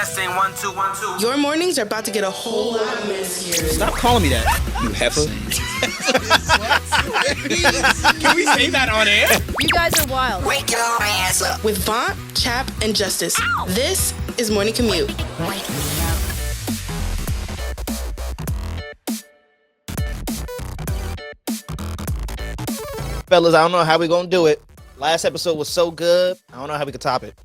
Testing 1 2 1 2. Your mornings are about to get a whole lot messier. Stop calling me that, you heifer. Can we say that on air? You guys are wild. Wake your ass up. With VONT, CHAP, and JUSTIS. This is Morning Commute. Wake me up. Fellas, I don't know how we gonna do it. Last episode was so good. I don't know how we could top it.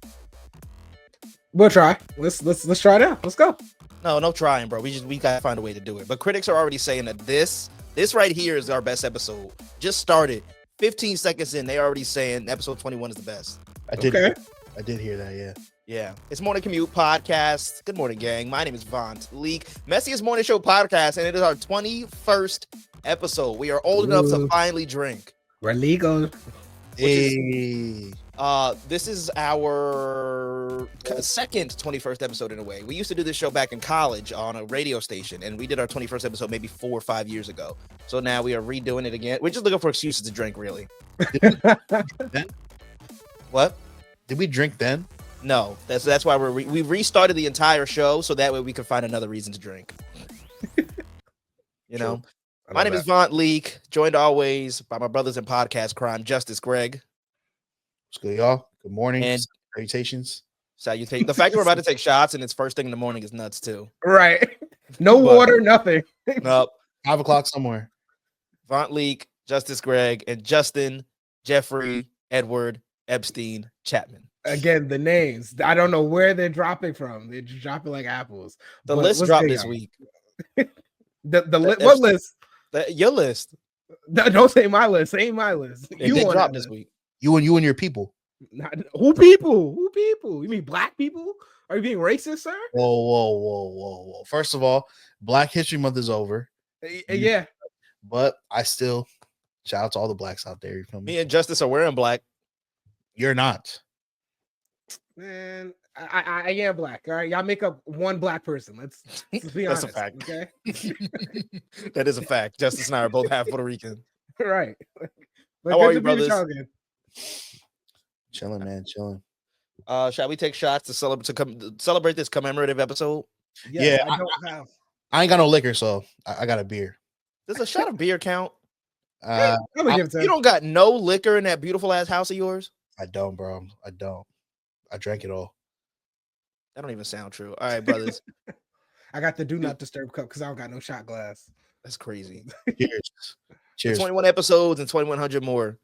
We'll try. Let's try it out. Let's go. No trying, bro. We gotta find a way to do it. But critics are already saying that this right here is our best episode. Just started 15 seconds in. They already saying episode 21 is the best. I did hear that, yeah. Yeah. It's Morning Commute Podcast. Good morning, gang. My name is VONT Leak, Messiest Morning Show Podcast, and it is our 21st episode. We are old enough to finally drink. We're legal. Hey. This is our second 21st episode in a way. We used to do this show back in college on a radio station, and we did our 21st episode maybe 4 or 5 years ago. So now we are redoing it again. We're just looking for excuses to drink, really. What? Did we drink then? No, that's why we restarted the entire show so that way we could find another reason to drink. You know, my name is VONT Leak, joined always by my brothers in podcast crime, Justice Greg. What's good, y'all? Good morning. And salutations. Salute. The fact that we're about to take shots and it's first thing in the morning is nuts too. Right. No water, nothing. Nope. 5 o'clock somewhere. VONT Leak, Justice Greg, and Justin, Jeffrey, Edward, Epstein, Chapman. Again, the names. I don't know where they're dropping from. They're just dropping like apples. The list dropped this week. What list? Your list. No, don't say my list. Say my list. They dropped this week. You and your people. Who people? Who people? You mean black people? Are you being racist, sir? Whoa. First of all, Black History Month is over. Yeah. But I still shout out to all the blacks out there. You feel me? Me and Justice are wearing black. You're not. Man, I am black. All right. Y'all make up one black person. Let's be That's honest. a fact. Okay. That is a fact. Justice and I are both half Puerto Rican. Right. But How good are to you, be with brothers? y'all again. Chilling, man. Chilling. Shall we take shots to celebrate this commemorative episode? Yeah, I don't have. I ain't got no liquor, so I got a beer. Does a shot of beer count? I'm gonna give it to You don't got no liquor in that beautiful ass house of yours? I don't, bro. I don't. I drank it all. That don't even sound true. All right, brothers. I got the do not disturb cup because I don't got no shot glass. That's crazy. Cheers. Cheers. 21 episodes and 2100 more.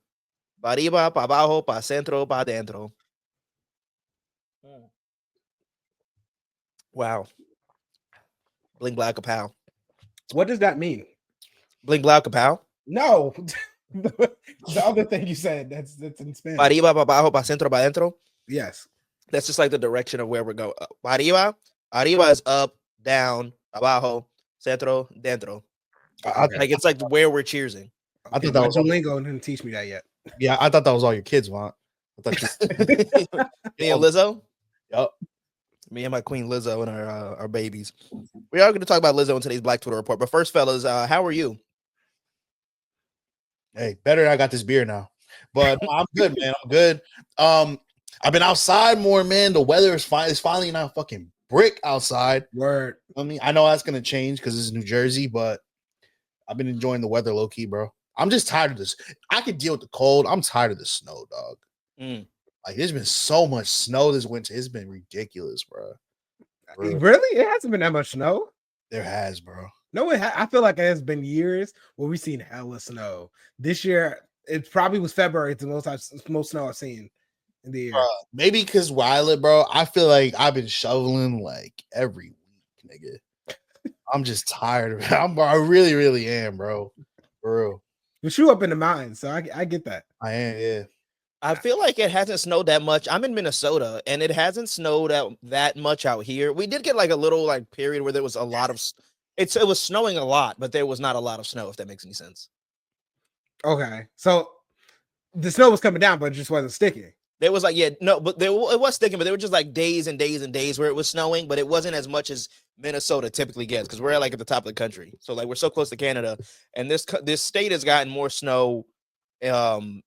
Pa arriba, pa abajo, pa centro, pa adentro. Wow. Bling blau kapow. What does that mean? Bling blau kapow. No. The other thing you said, that's in Spanish. Pa arriba, pa abajo, pa centro, pa adentro. Yes. That's just like the direction of where we're going. Pa arriba. Arriba is up, down, abajo, centro, dentro. Like it's like where we're cheersing. I thought that was Duolingo didn't teach me that yet. Yeah, I thought that was all your kids, Vaunt. I thought Me and Lizzo. Yep. Me and my queen Lizzo and our babies. We are going to talk about Lizzo in today's Black Twitter Report. But first, fellas, how are you? Hey, better I got this beer now. But I'm good, man. I'm good. I've been outside more, man. The weather is finally not fucking brick outside. Word. I mean, I know that's gonna change because this is New Jersey, but I've been enjoying the weather low key, bro. I'm just tired of this. I could deal with the cold. I'm tired of the snow, dog. Like, there's been so much snow this winter. It's been ridiculous, bro. Really? It hasn't been that much snow. There has, bro. No, I feel like it has been years where we've seen hella snow. This year, it probably was February. It's the most snow I've seen in the year. Maybe because where I live, bro, I feel like I've been shoveling like every week, nigga. I'm just tired of it. I really, really am, bro. For real. But you up in the mountains, so I get that. I am, yeah. I feel like it hasn't snowed that much. I'm in Minnesota, and it hasn't snowed out that much out here. We did get like a little like period where there was a lot of it was snowing a lot, but there was not a lot of snow, if that makes any sense. Okay, so the snow was coming down, but it just wasn't sticking. There was like, it was sticking, but there were just like days and days and days where it was snowing, but it wasn't as much as Minnesota typically gets because we're like at the top of the country. So like we're so close to Canada, and this state has gotten more snow than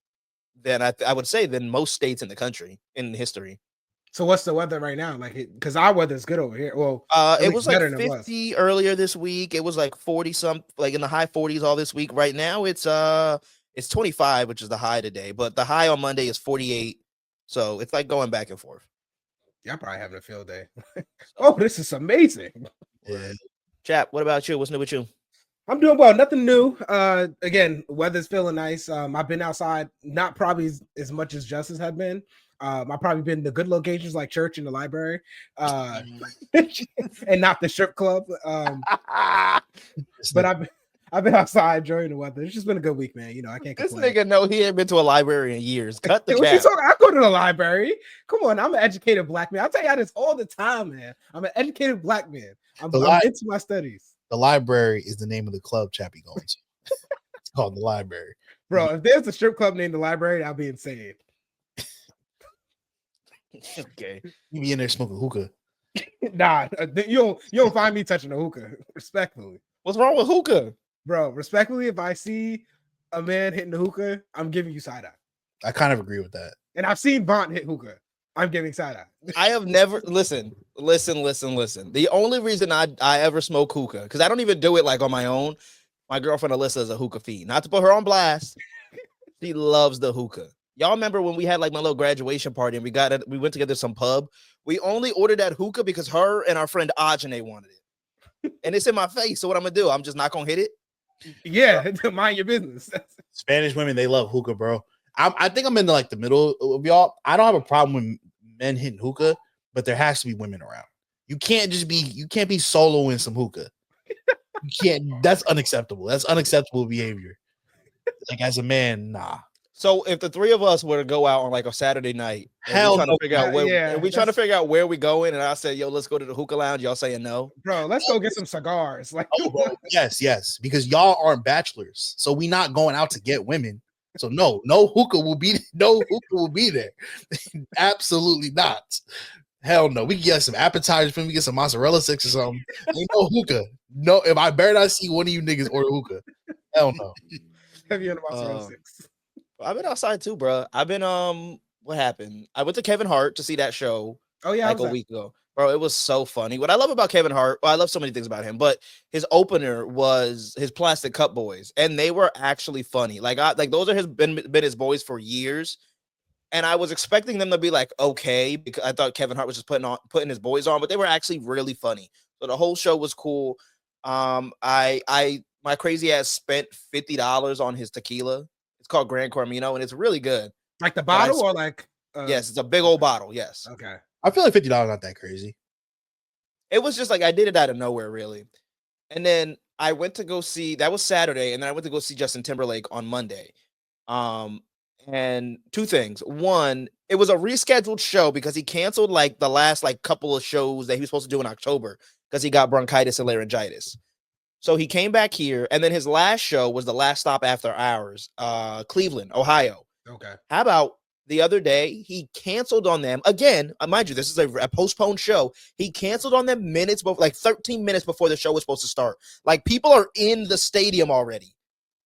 I would say than most states in the country in history. So what's the weather right now? Like, because our weather is good over here. Well, It was like better than it was. 50 earlier this week. It was like 40 some, like in the high 40s all this week. Right now it's 25, which is the high today, but the high on Monday is 48. So it's like going back and forth. Y'all probably having a field day. Oh, this is amazing. Yeah. Chap, what about you? What's new with you? I'm doing well. Nothing new. Again, weather's feeling nice. I've been outside, not probably as much as Justice had been. I've probably been to good locations like church and the library, and not the strip club. But I've been outside enjoying the weather. It's just been a good week, man. You know, I can't This complain. nigga know he ain't been to a library in years. Cut the What you cap. talking? I go to the library. Come on, I'm an educated black man. I tell you this all the time, man. I'm an educated black man. I'm into my studies. The library is the name of the club Chappie going to. It's called the library. Bro, if there's a strip club named the library, I'll be insane. Okay. You be in there smoking hookah. Nah, you don't find me touching a hookah. Respectfully, What's wrong with hookah? bro. Respectfully, if I see a man hitting the hookah, I'm giving you side eye. I kind of agree with that. And I've seen VONT hit hookah. I'm giving side eye. I have never listen. The only reason I ever smoke hookah, because I don't even do it like on my own. My girlfriend Alyssa is a hookah fiend. Not to put her on blast. She loves the hookah. Y'all remember when we had like my little graduation party and we went together to some pub? We only ordered that hookah because her and our friend Ajane wanted it. And it's in my face. So what I'm gonna do? I'm just not gonna hit it. Yeah, mind your business. Spanish women, they love hookah, bro. I think I'm in like the middle of y'all. I don't have a problem with men hitting hookah, but there has to be women around. You can't be soloing some hookah. You can't. That's unacceptable. That's unacceptable behavior. Like as a man, nah. So if the three of us were to go out on like a Saturday night, Hell trying no. to figure out where, Yeah, and we trying to figure out where we going, and I said, "Yo, let's go to the hookah lounge." Y'all saying no? Bro, let's go get some cigars. Like, Oh, bro. Yes, because y'all aren't bachelors, so we not going out to get women. So no hookah will be there. Absolutely not. Hell no. We can get some appetizers for me, get some mozzarella sticks or something. Ain't no hookah. No, if I better not see one of you niggas order hookah. Hell no. heavy on the mozzarella sticks. I've been outside too, bro. I've been what happened? I went to Kevin Hart to see that show. Oh yeah, like a week ago. Bro, it was so funny. What I love about Kevin Hart, well, I love so many things about him, but his opener was his Plastic Cup Boys, and they were actually funny. Like those are been his boys for years. And I was expecting them to be like okay, because I thought Kevin Hart was just putting his boys on, but they were actually really funny. So the whole show was cool. My crazy ass spent $50 on his tequila. It's called Gran Cormino, and it's really good. Like the bottle or like yes, it's a big old bottle. Yes. Okay. I feel like $50 not that crazy. It was just like I did it out of nowhere, really. And then I went to go see, that was Saturday, and then I went to go see Justin Timberlake on Monday. And two things. One, it was a rescheduled show because he canceled like the last like couple of shows that he was supposed to do in October because he got bronchitis and laryngitis. So he came back here, and then his last show was the last stop after ours, Cleveland, Ohio. Okay. How about the other day, he canceled on them again. Mind you, this is a postponed show. He canceled on them minutes before, like 13 minutes before the show was supposed to start. Like people are in the stadium already.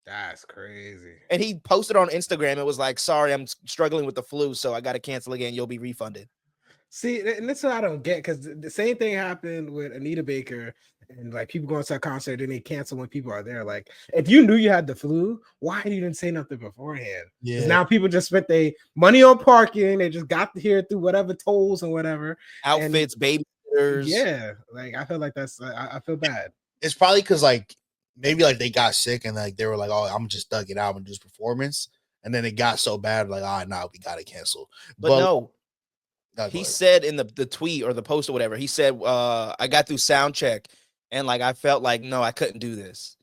That's crazy. And he posted on Instagram. It was like, sorry, I'm struggling with the flu, so I got to cancel again. You'll be refunded. See, and that's what I don't get, because the same thing happened with Anita Baker, and like people going to a concert and they cancel when people are there. Like, if you knew you had the flu, why didn't say nothing beforehand? Yeah. Now people just spent their money on parking. They just got here through whatever tolls and whatever Outfits, babysitters. Yeah, like I feel like that's I feel bad. It's probably because like maybe like they got sick and like they were like, oh, I'm just thugging out and do this performance, and then it got so bad like, oh, no, we gotta cancel. But no. He ahead. said in the tweet or the post or whatever, he said, I got through sound check and like I felt like, no, I couldn't do this.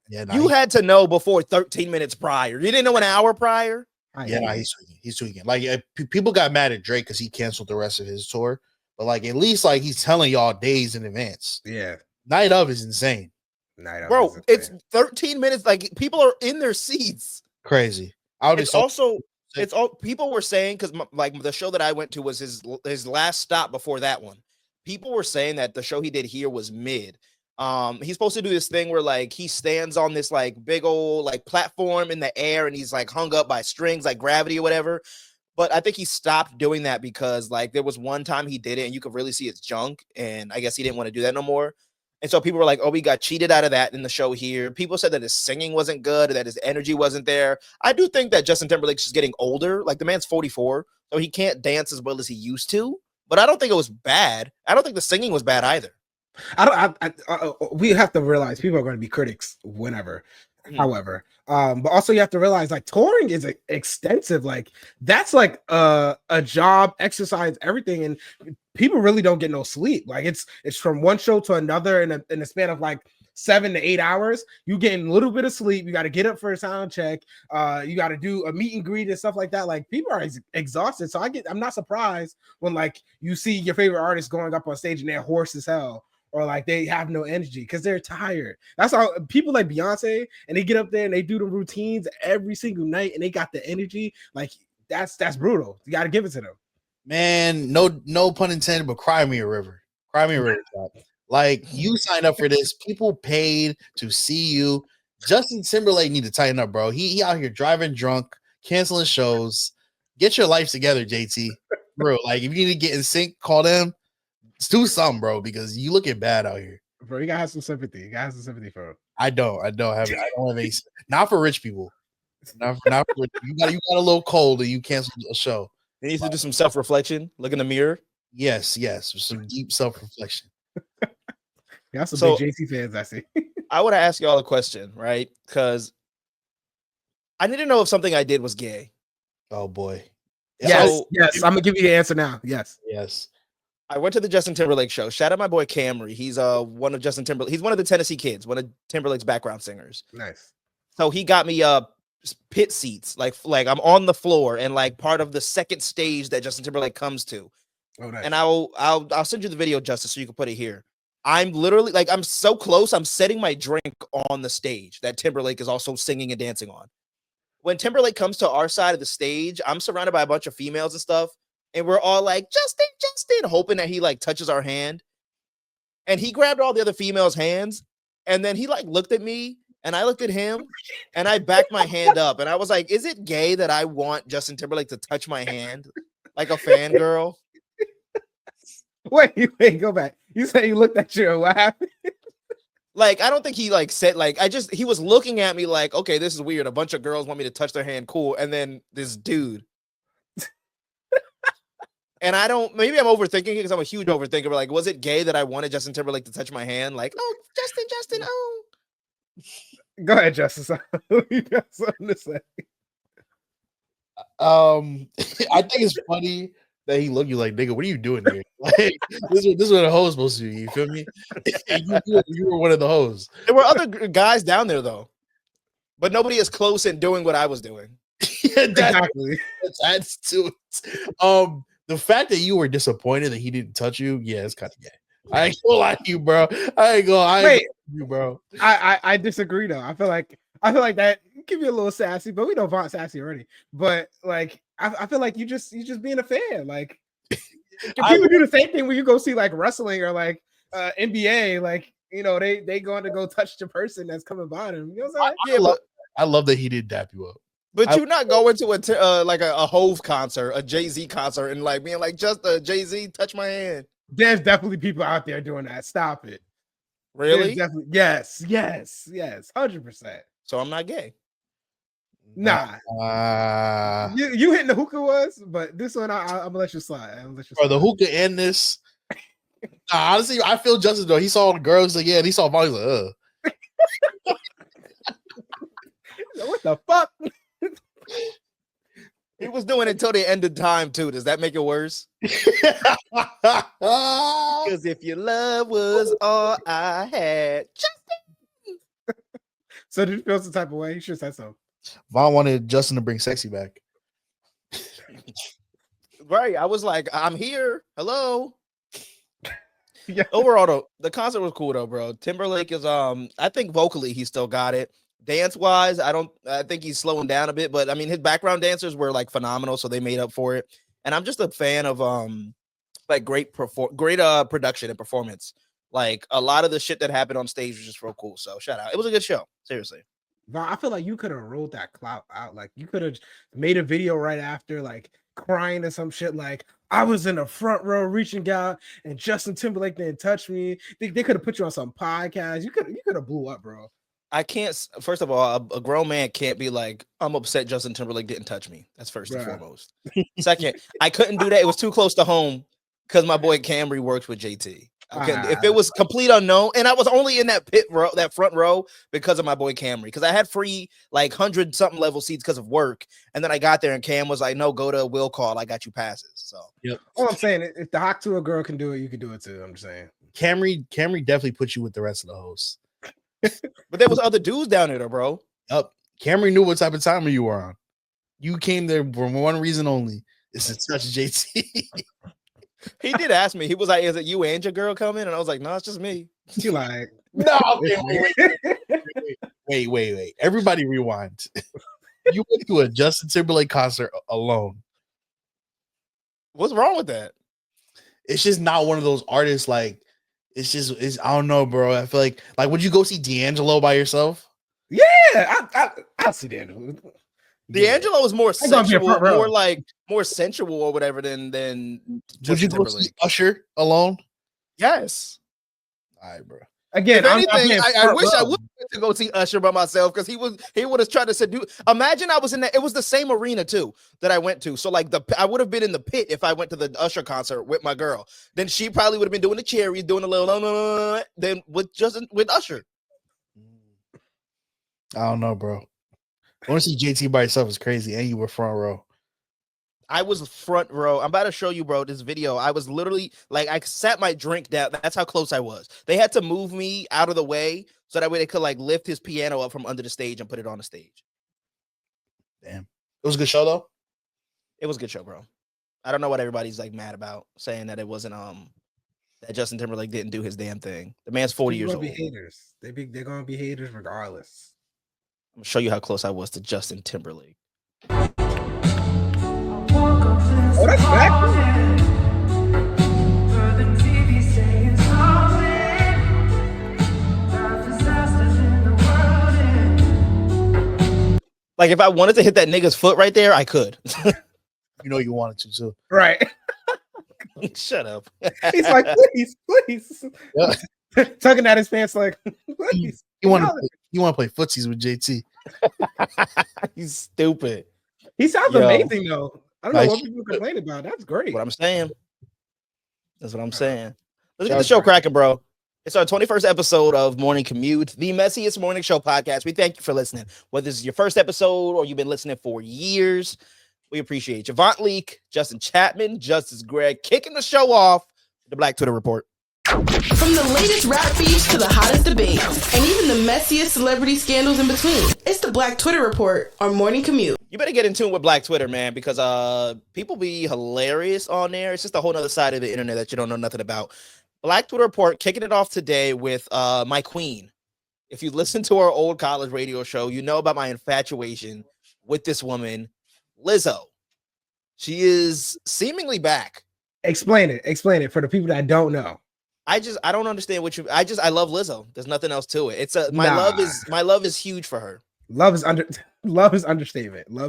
Yeah, you had to know before 13 minutes prior. You didn't know an hour prior? Yeah, he's tweaking. Like people got mad at Drake because he canceled the rest of his tour, but like at least like he's telling y'all days in advance. Yeah, night of is insane. Bro, it's 13 minutes. Like people are in their seats. Crazy. It's all people were saying, because like the show that I went to was his last stop before that one. People were saying that the show he did here was mid. He's supposed to do this thing where like he stands on this like big old like platform in the air and he's like hung up by strings like gravity or whatever. But I think he stopped doing that because like there was one time he did it and you could really see his junk, and I guess he didn't want to do that no more. And so people were like, "Oh, we got cheated out of that in the show here." People said that his singing wasn't good, or that his energy wasn't there. I do think that Justin Timberlake's just getting older. Like the man's 44, so he can't dance as well as he used to. But I don't think it was bad. I don't think the singing was bad either. We have to realize people are going to be critics whenever. However, but also you have to realize like touring is extensive. Like that's like a job, exercise, everything, and people really don't get no sleep. Like it's from one show to another in a span of like 7 to 8 hours. You getting a little bit of sleep. You got to get up for a sound check. You got to do a meet and greet and stuff like that. Like people are exhausted. So I'm not surprised when like you see your favorite artist going up on stage and they're hoarse as hell, or like they have no energy because they're tired. That's how people like Beyonce, and they get up there and they do the routines every single night and they got the energy. Like that's brutal. You got to give it to them. Man, no pun intended, but cry me a river. Cry me a river. Like you signed up for this. People paid to see you. Justin Timberlake need to tighten up, bro. He out here driving drunk, canceling shows. Get your life together, JT. Bro, like if you need to get in sync, call them. Let's do something, bro, because you looking bad out here. Bro, you gotta have some sympathy. You gotta have some sympathy for him. I don't have any. Not for rich people. Not for rich. You got a little cold and you canceled a show. He needs to do some self-reflection, look in the mirror. Yes, some deep self-reflection. You got some big JC fans, I see. I want to ask y'all a question, right? Because I need to know if something I did was gay. Oh boy. Yes. I'm gonna give you the answer now. Yes. I went to the Justin Timberlake show. Shout out my boy Camry. He's one of Justin Timberlake. He's one of the Tennessee Kids, one of Timberlake's background singers. Nice. So he got me pit seats, like I'm on the floor and like part of the second stage that Justin Timberlake comes to. Oh, nice. And I'll send you the video, Justice, so you can put it here. I'm literally like I'm so close. I'm setting my drink on the stage that Timberlake is also singing and dancing on. When Timberlake comes to our side of the stage, I'm surrounded by a bunch of females and stuff. And we're all like, Justin, hoping that he like touches our hand. And he grabbed all the other females' hands. And then he like looked at me and I looked at him and I backed my hand up. And I was like, is it gay that I want Justin Timberlake to touch my hand like a fangirl? Wait, go back. You said you looked at you. What happened? Like, I don't think he like said like he was looking at me like, okay, this is weird. A bunch of girls want me to touch their hand. Cool. And then this dude. And maybe I'm overthinking it because I'm a huge overthinker, but like, was it gay that I wanted Justin Timberlake to touch my hand? Like, oh, Justin, oh. Go ahead, Justice. You got something to say. I think it's funny that he looked you like, nigga, what are you doing here? Like, this is what a hoe is supposed to do. You feel me? You were one of the hoes. There were other guys down there though, but nobody is close in doing what I was doing. Exactly. That's too. The fact that you were disappointed that he didn't touch you, yeah, it's kind of gay. I ain't gonna lie to you, bro. I disagree though. I feel like that can be a little sassy, but we know VONT sassy already. But like, I feel like you just being a fan. Like, people do the same thing when you go see like wrestling or like NBA. Like, you know, they going to go touch the person that's coming by them. You know what I'm saying? I love that he did dap you up. But you're not going to a Hove concert, a Jay-Z concert, and like being like, just Jay-Z, touch my hand. There's definitely people out there doing that. Stop it. Really? Yes, 100%. So I'm not gay. Nah. You hitting the hookah was, but this one I'm gonna let you slide. Bro, the hookah and this. Honestly, I feel justice though. He saw the girls again. And he saw Bonnie. He's like, what the fuck? He was doing it until the end of time too. Does that make it worse? Because if your love was all I had, so did you feel some type of way? You should have said so. Vaughn wanted Justin to bring sexy back. Right. I was like, I'm here. Hello. Yeah. Overall, though, the concert was cool though, bro. Timberlake is I think vocally he still got it. Dance wise, I think he's slowing down a bit, but I mean his background dancers were like phenomenal, so they made up for it. And I'm just a fan of like great production and performance. Like a lot of the shit that happened on stage was just real cool. So shout out. It was a good show. Seriously. I feel like you could have rolled that clout out. Like you could have made a video right after, like crying or some shit like, I was in the front row reaching out and Justin Timberlake didn't touch me. They could have put you on some podcast. You could have blew up, bro. I can't. First of all, a grown man can't be like, I'm upset Justin Timberlake didn't touch me. That's first and foremost. Second, I couldn't do that. It was too close to home because my boy Camry works with JT. If it was complete unknown, and I was only in that that front row because of my boy Camry, because I had free like 100-something level seats because of work, and then I got there and Cam was like, "No, go to Will Call. I got you passes." So, yep. All I'm saying, if the hot tour girl can do it, you can do it too. I'm just saying, Camry definitely put you with the rest of the hosts. But there was other dudes down there, though, bro. Yep. Camry knew what type of timer you were on. You came there for one reason only: is to touch JT. He did ask me. He was like, "Is it you and your girl coming?" And I was like, "No, it's just me." you like, No, wait. Everybody rewind. You went to a Justin Timberlake concert alone. What's wrong with that? It's just not one of those artists. Like, it's I don't know, bro. I feel like would you go see D'Angelo by yourself? Yeah, I'll see D'Angelo. D'Angelo is more sensual, more sensual or whatever than would you go see Usher alone? Yes. All right, bro. Again, if anything, I wish I would to go see Usher by myself because he would have tried to say, dude, imagine I was in that. It was the same arena too that I went to. So like I would have been in the pit if I went to the Usher concert with my girl. Then she probably would have been doing the cherries, doing a little then with Usher. I don't know, bro. I want to see JT by yourself is crazy, and you were front row. I was front row. I'm about to show you, bro, this video. I was literally like, I sat my drink down. That's how close I was. They had to move me out of the way so that way they could like lift his piano up from under the stage and put it on the stage. Damn. It was a good show, though? It was a good show, bro. I don't know what everybody's like mad about, saying that it wasn't, that Justin Timberlake didn't do his damn thing. The man's 40 years old. Be haters. They're going to be haters regardless. I'm going to show you how close I was to Justin Timberlake. Oh, that's back. Like, if I wanted to hit that nigga's foot right there, I could. You know you wanted to, too. Right. Shut up. He's like, please. Yeah. Tugging at his pants like, please. You want to play footsies with JT. He's stupid. He sounds amazing, though. I don't know what people complain about. That's great. What I'm saying. That's what I'm saying. Let's get the show cracking, bro. It's our 21st episode of Morning Commute, the messiest morning show podcast. We thank you for listening. Whether this is your first episode or you've been listening for years, we appreciate you. VONT Leak, Justin Chapman, Justice Greg, kicking the show off with the Black Twitter Report. From the latest rap beefs to the hottest debates, and even the messiest celebrity scandals in between, it's the Black Twitter Report on Morning Commute. You better get in tune with Black Twitter, man, because people be hilarious on there. It's just a whole other side of the internet that you don't know nothing about. Black Twitter Report kicking it off today with my queen. If you listen to our old college radio show, you know about my infatuation with this woman, Lizzo. She is seemingly back. Explain it for the people that don't know. I don't understand what I love Lizzo. There's nothing else to it. It's my love is huge for her. Love is understatement. Love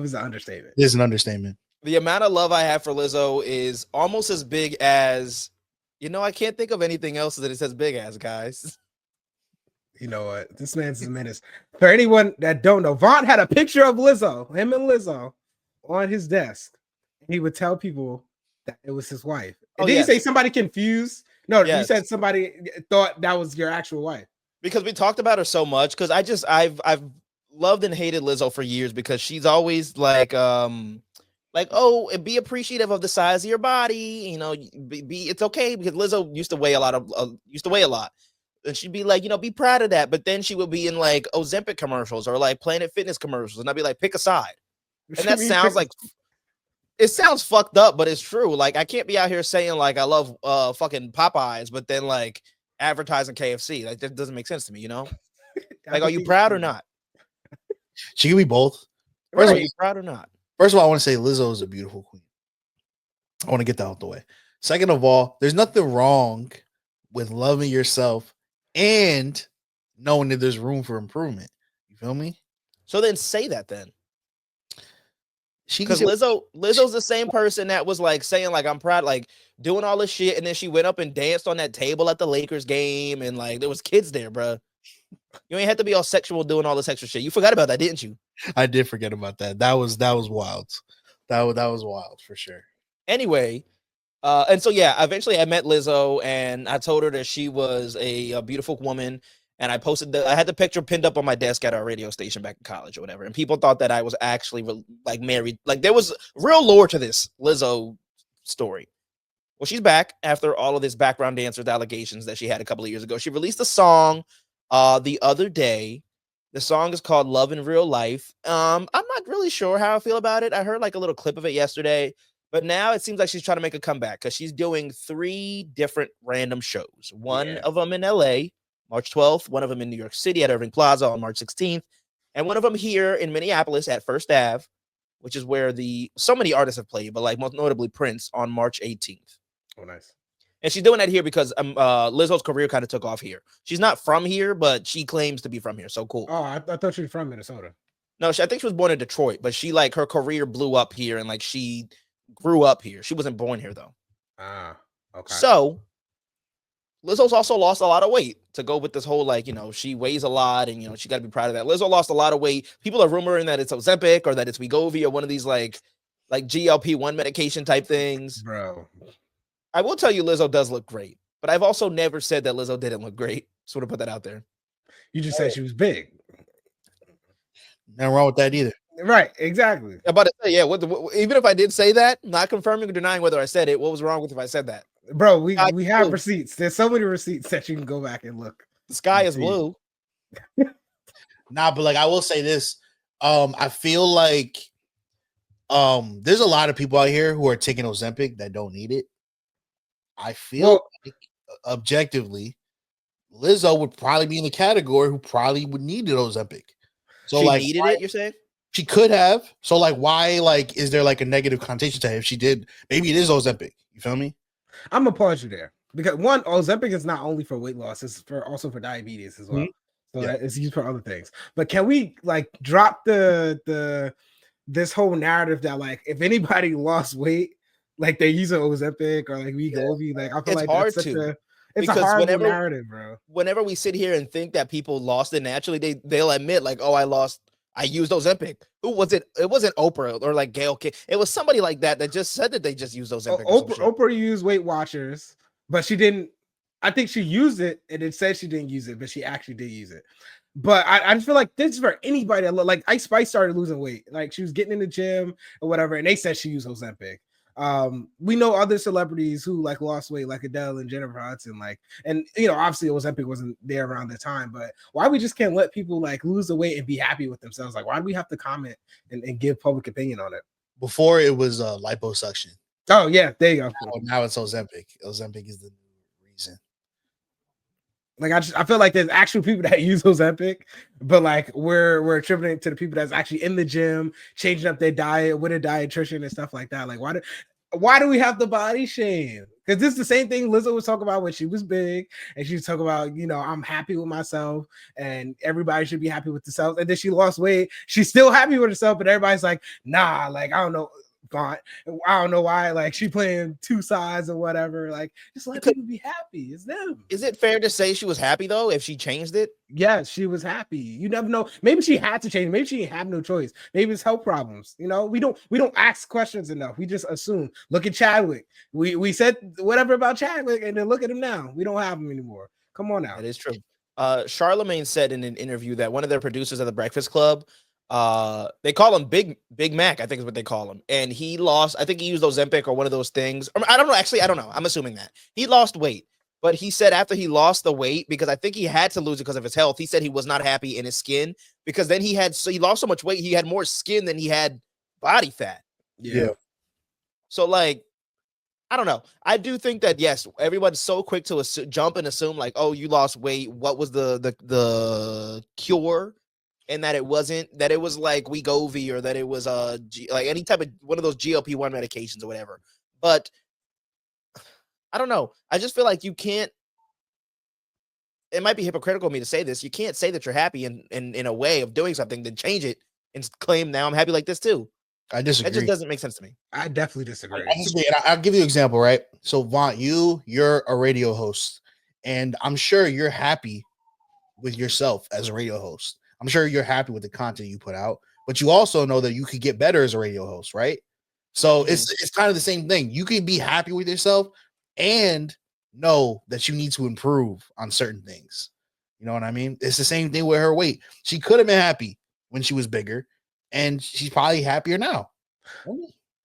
is an understatement. It is an understatement. The amount of love I have for Lizzo is almost as big as, I can't think of anything else that it's as big as, guys. You know what? This man's a menace. For anyone that don't know, VONT had a picture of Lizzo, him and Lizzo, on his desk. He would tell people that it was his wife. And did you say somebody confused? No, you said somebody thought that was your actual wife. Because we talked about her so much. Because I've loved and hated Lizzo for years because she's always like, be appreciative of the size of your body. It's okay because Lizzo used to weigh a lot. And she'd be like, be proud of that. But then she would be in like Ozempic commercials or like Planet Fitness commercials. And I'd be like, pick a side. And that sounds like, it sounds fucked up, but it's true. Like, I can't be out here saying like I love fucking Popeyes, but then like advertising KFC. Like, that doesn't make sense to me, Like, are you proud or not? She can be both. Are you proud or not? First of all, I want to say Lizzo is a beautiful queen. I want to get that out the way. Second of all, there's nothing wrong with loving yourself and knowing that there's room for improvement. You feel me? So then say that then. She Because Lizzo's the same person that was like saying like I'm proud, like doing all this shit, and then she went up and danced on that table at the Lakers game, and like there was kids there, bro. You ain't have to be all sexual doing all this extra shit. You forgot about that, didn't you? I did forget about that. That was wild. That was wild for sure. Anyway, and so yeah, eventually I met Lizzo, and I told her that she was a beautiful woman, and I posted I had the picture pinned up on my desk at our radio station back in college or whatever, and people thought that I was actually like married. Like there was real lore to this Lizzo story. Well, she's back after all of this background dancers allegations that she had a couple of years ago. She released a song the other day. The song is called Love in Real Life. I'm not really sure how I feel about it. I heard like a little clip of it yesterday, but now it seems like she's trying to make a comeback because she's doing 3 different random shows. One of them in LA, March 12th, one of them in New York City at Irving Plaza on March 16th, and one of them here in Minneapolis at First Ave, which is where so many artists have played, but like most notably Prince on March 18th. Oh, nice. And she's doing that here because Lizzo's career kind of took off here. She's not from here, but she claims to be from here. So cool. Oh, I thought she was from Minnesota. No, I think she was born in Detroit, but she like her career blew up here and like she grew up here. She wasn't born here though. Ah, okay. So Lizzo's also lost a lot of weight to go with this whole like, she weighs a lot and she got to be proud of that. Lizzo lost a lot of weight. People are rumoring that it's Ozempic or that it's Wegovy or one of these like GLP-1 medication type things. Bro. I will tell you Lizzo does look great, but I've also never said that Lizzo didn't look great. Just want to put that out there. You just said she was big. Nothing wrong with that either. Right, exactly. I'm about to say, yeah, even if I did say that, not confirming or denying whether I said it, what was wrong with if I said that? Bro, we have receipts. There's so many receipts that you can go back and look. The sky is blue. Nah, but like I will say this. I feel like there's a lot of people out here who are taking Ozempic that don't need it. I feel like objectively, Lizzo would probably be in the category who probably would need Ozempic. So she needed it, you're saying? She could have. So like why is there like a negative connotation to it if she did? Maybe it is Ozempic. You feel me? I'm gonna pause you there because one, Ozempic is not only for weight loss, it's also for diabetes as well. Mm-hmm. So that it's used for other things. But can we like drop this whole narrative that like if anybody lost weight, like they use an Ozempic or like Wegovy, like I feel like hard that's to. It's a horrible narrative, bro. Whenever we sit here and think that people lost it naturally, they'll admit like, oh, I used Ozempic. Who was it? It wasn't Oprah or like Gail King. It was somebody like that just said that they just used Ozempic. Oprah used Weight Watchers, but she didn't. I think she used it and it said she didn't use it, but she actually did use it. But I just feel like this is for anybody that like Ice Spice started losing weight. Like she was getting in the gym or whatever, and they said she used Ozempic. We know other celebrities who like lost weight, like Adele and Jennifer Hudson, like, and obviously Ozempic wasn't there around the time, but why we just can't let people like lose the weight and be happy with themselves? Like, why do we have to comment and give public opinion on it? Before it was liposuction. Oh yeah, there you go. Now it's Ozempic. Ozempic is the reason. Like I feel like there's actual people that use Ozempic, but like we're attributing it to the people that's actually in the gym, changing up their diet with a dietitian and stuff like that. Like why do we have the body shame? Because this is the same thing Lizzo was talking about when she was big, and she was talking about I'm happy with myself, and everybody should be happy with themselves. And then she lost weight, she's still happy with herself, but everybody's like, nah, like I don't know. VONT. I don't know why, like she playing two sides or whatever. Like, just let people be happy. It's them. Is it fair to say she was happy though if she changed it? Yes, she was happy. You never know. Maybe she had to change. Maybe she didn't have no choice. Maybe it's health problems. We don't ask questions enough. We just assume. Look at Chadwick. We said whatever about Chadwick, and then look at him now. We don't have him anymore. Come on now. That is true. Charlemagne said in an interview that one of their producers at the Breakfast Club, they call him Big Mac, I think is what they call him, and he lost. I think he used Ozempic or one of those things. I don't know. Actually, I don't know. I'm assuming that he lost weight, but he said after he lost the weight, because I think he had to lose it because of his health, he said he was not happy in his skin because then he lost so much weight, he had more skin than he had body fat. Yeah. So like, I don't know. I do think that yes, everyone's so quick to jump and assume like, oh, you lost weight. What was the cure? And that it was like Wegovy or that it was like any type of one of those GLP-1 medications or whatever. But I don't know. I just feel like you can't. It might be hypocritical of me to say this. You can't say that you're happy in a way of doing something, then change it and claim now I'm happy like this too. I That disagree. just doesn't make sense to me. I definitely disagree. I disagree. And I'll give you an example, right? So, Vaunt, you're a radio host, and I'm sure you're happy with yourself as a radio host. I'm sure you're happy with the content you put out, but you also know that you could get better as a radio host, right? So it's kind of the same thing. You can be happy with yourself and know that you need to improve on certain things. You know what I mean? It's the same thing with her weight. She could have been happy when she was bigger, and she's probably happier now.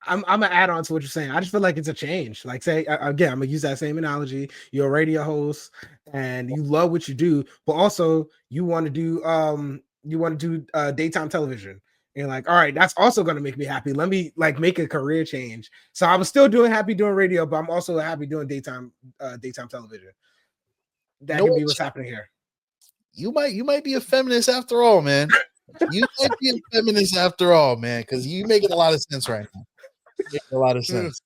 I'm gonna add on to what you're saying. I just feel like it's a change. Like, say again, I'm gonna use that same analogy. You're a radio host and you love what you do, but also you want to do daytime television. And like, all right, that's also gonna make me happy. Let me like make a career change. So I was still happy doing radio, but I'm also happy doing daytime television. That can be what's happening here. You might be a feminist after all, man. You might be a feminist after all, man, because you making a lot of sense right now. A lot of sense.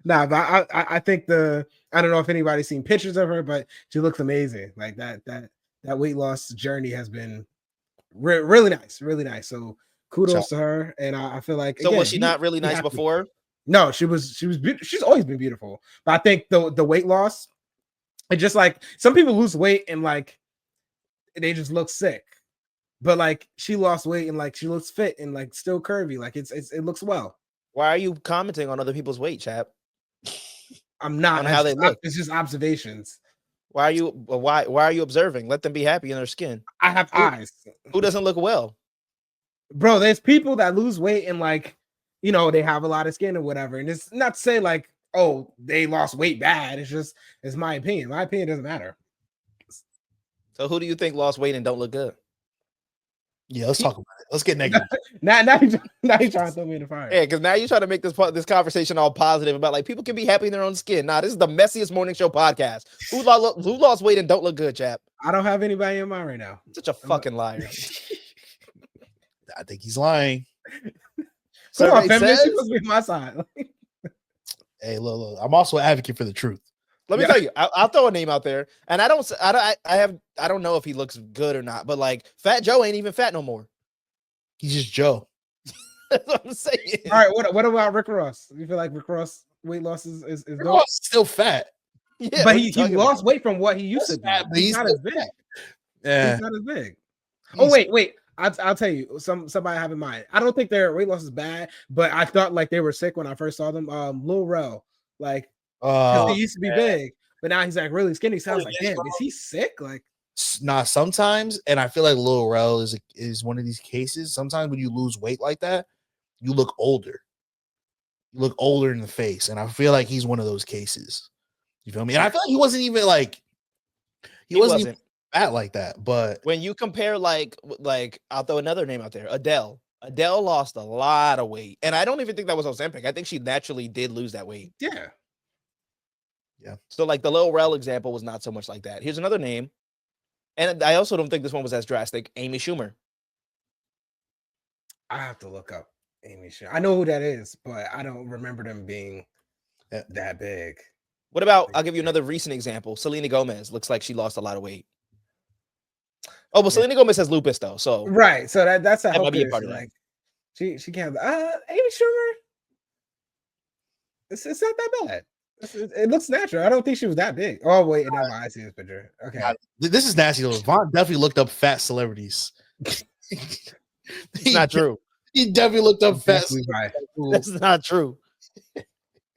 Nah, but I think I don't know if anybody's seen pictures of her, but she looks amazing. Like that weight loss journey has been really nice. So kudos to her. And I feel like, so again, was she not really nice before? No, she's she's always been beautiful. But I think the weight loss, it's just like some people lose weight and like they just look sick. But like she lost weight and like she looks fit and like still curvy. Like it looks well. Why are you commenting on other people's weight, chap? I'm not on how they look. It's just observations. Why are you observing? Let them be happy in their skin. I have eyes. Who doesn't look well? Bro, there's people that lose weight and like, you know, they have a lot of skin or whatever. And it's not to say like, oh, they lost weight bad. It's my opinion. My opinion doesn't matter. So who do you think lost weight and don't look good? Yeah, let's talk about it. Let's get negative. now you're trying to throw me in the fire. Yeah, because now you're trying to make this conversation all positive about like people can be happy in their own skin. Nah, this is the messiest morning show podcast. Who lost weight and don't look good, chap? I don't have anybody in mind right now. Such a fucking liar. I think he's lying. Come on, feminist, you must be on my side. Hey, look, I'm also an advocate for the truth. Let me tell you, I'll throw a name out there, and I don't know if he looks good or not, but like Fat Joe ain't even fat no more. He's just Joe. That's what I'm saying. All right, what about Rick Ross? You feel like Rick Ross weight loss is Rick Ross is still fat. Yeah, but he lost weight from what he used to be. Fat, but he's not as big. Yeah, he's not as big. Oh wait. I'll tell you somebody I have in mind. I don't think their weight loss is bad, but I thought like they were sick when I first saw them. Lil Rel, like he used to be big, but now he's like really skinny. So I was like, damn, is he sick? Like, nah, sometimes, and I feel like Lil Rel is one of these cases. Sometimes when you lose weight like that, you look older. You look older in the face, and I feel like he's one of those cases. You feel me? And I feel like he wasn't even like he wasn't even fat like that. But when you compare like I'll throw another name out there, Adele. Adele lost a lot of weight, and I don't even think that was Ozempic. I think she naturally did lose that weight. Yeah. So like the Lil Rel example was not so much like that. Here's another name, and I also don't think this one was as drastic. Amy Schumer. I have to look up Amy Schumer. I know who that is, but I don't remember them being that big. What about, I'll give you another recent example. Selena Gomez looks like she lost a lot of weight. Oh, but Selena Gomez has lupus though, so right. So that's that might be a part of that. Like she can't. Amy Schumer. It's not that bad. It looks natural. I don't think she was that big. Oh wait, no, I see this picture. Okay, this is nasty though. Vaughn definitely looked up fat celebrities. It's not true. He definitely looked up fat. That's not true.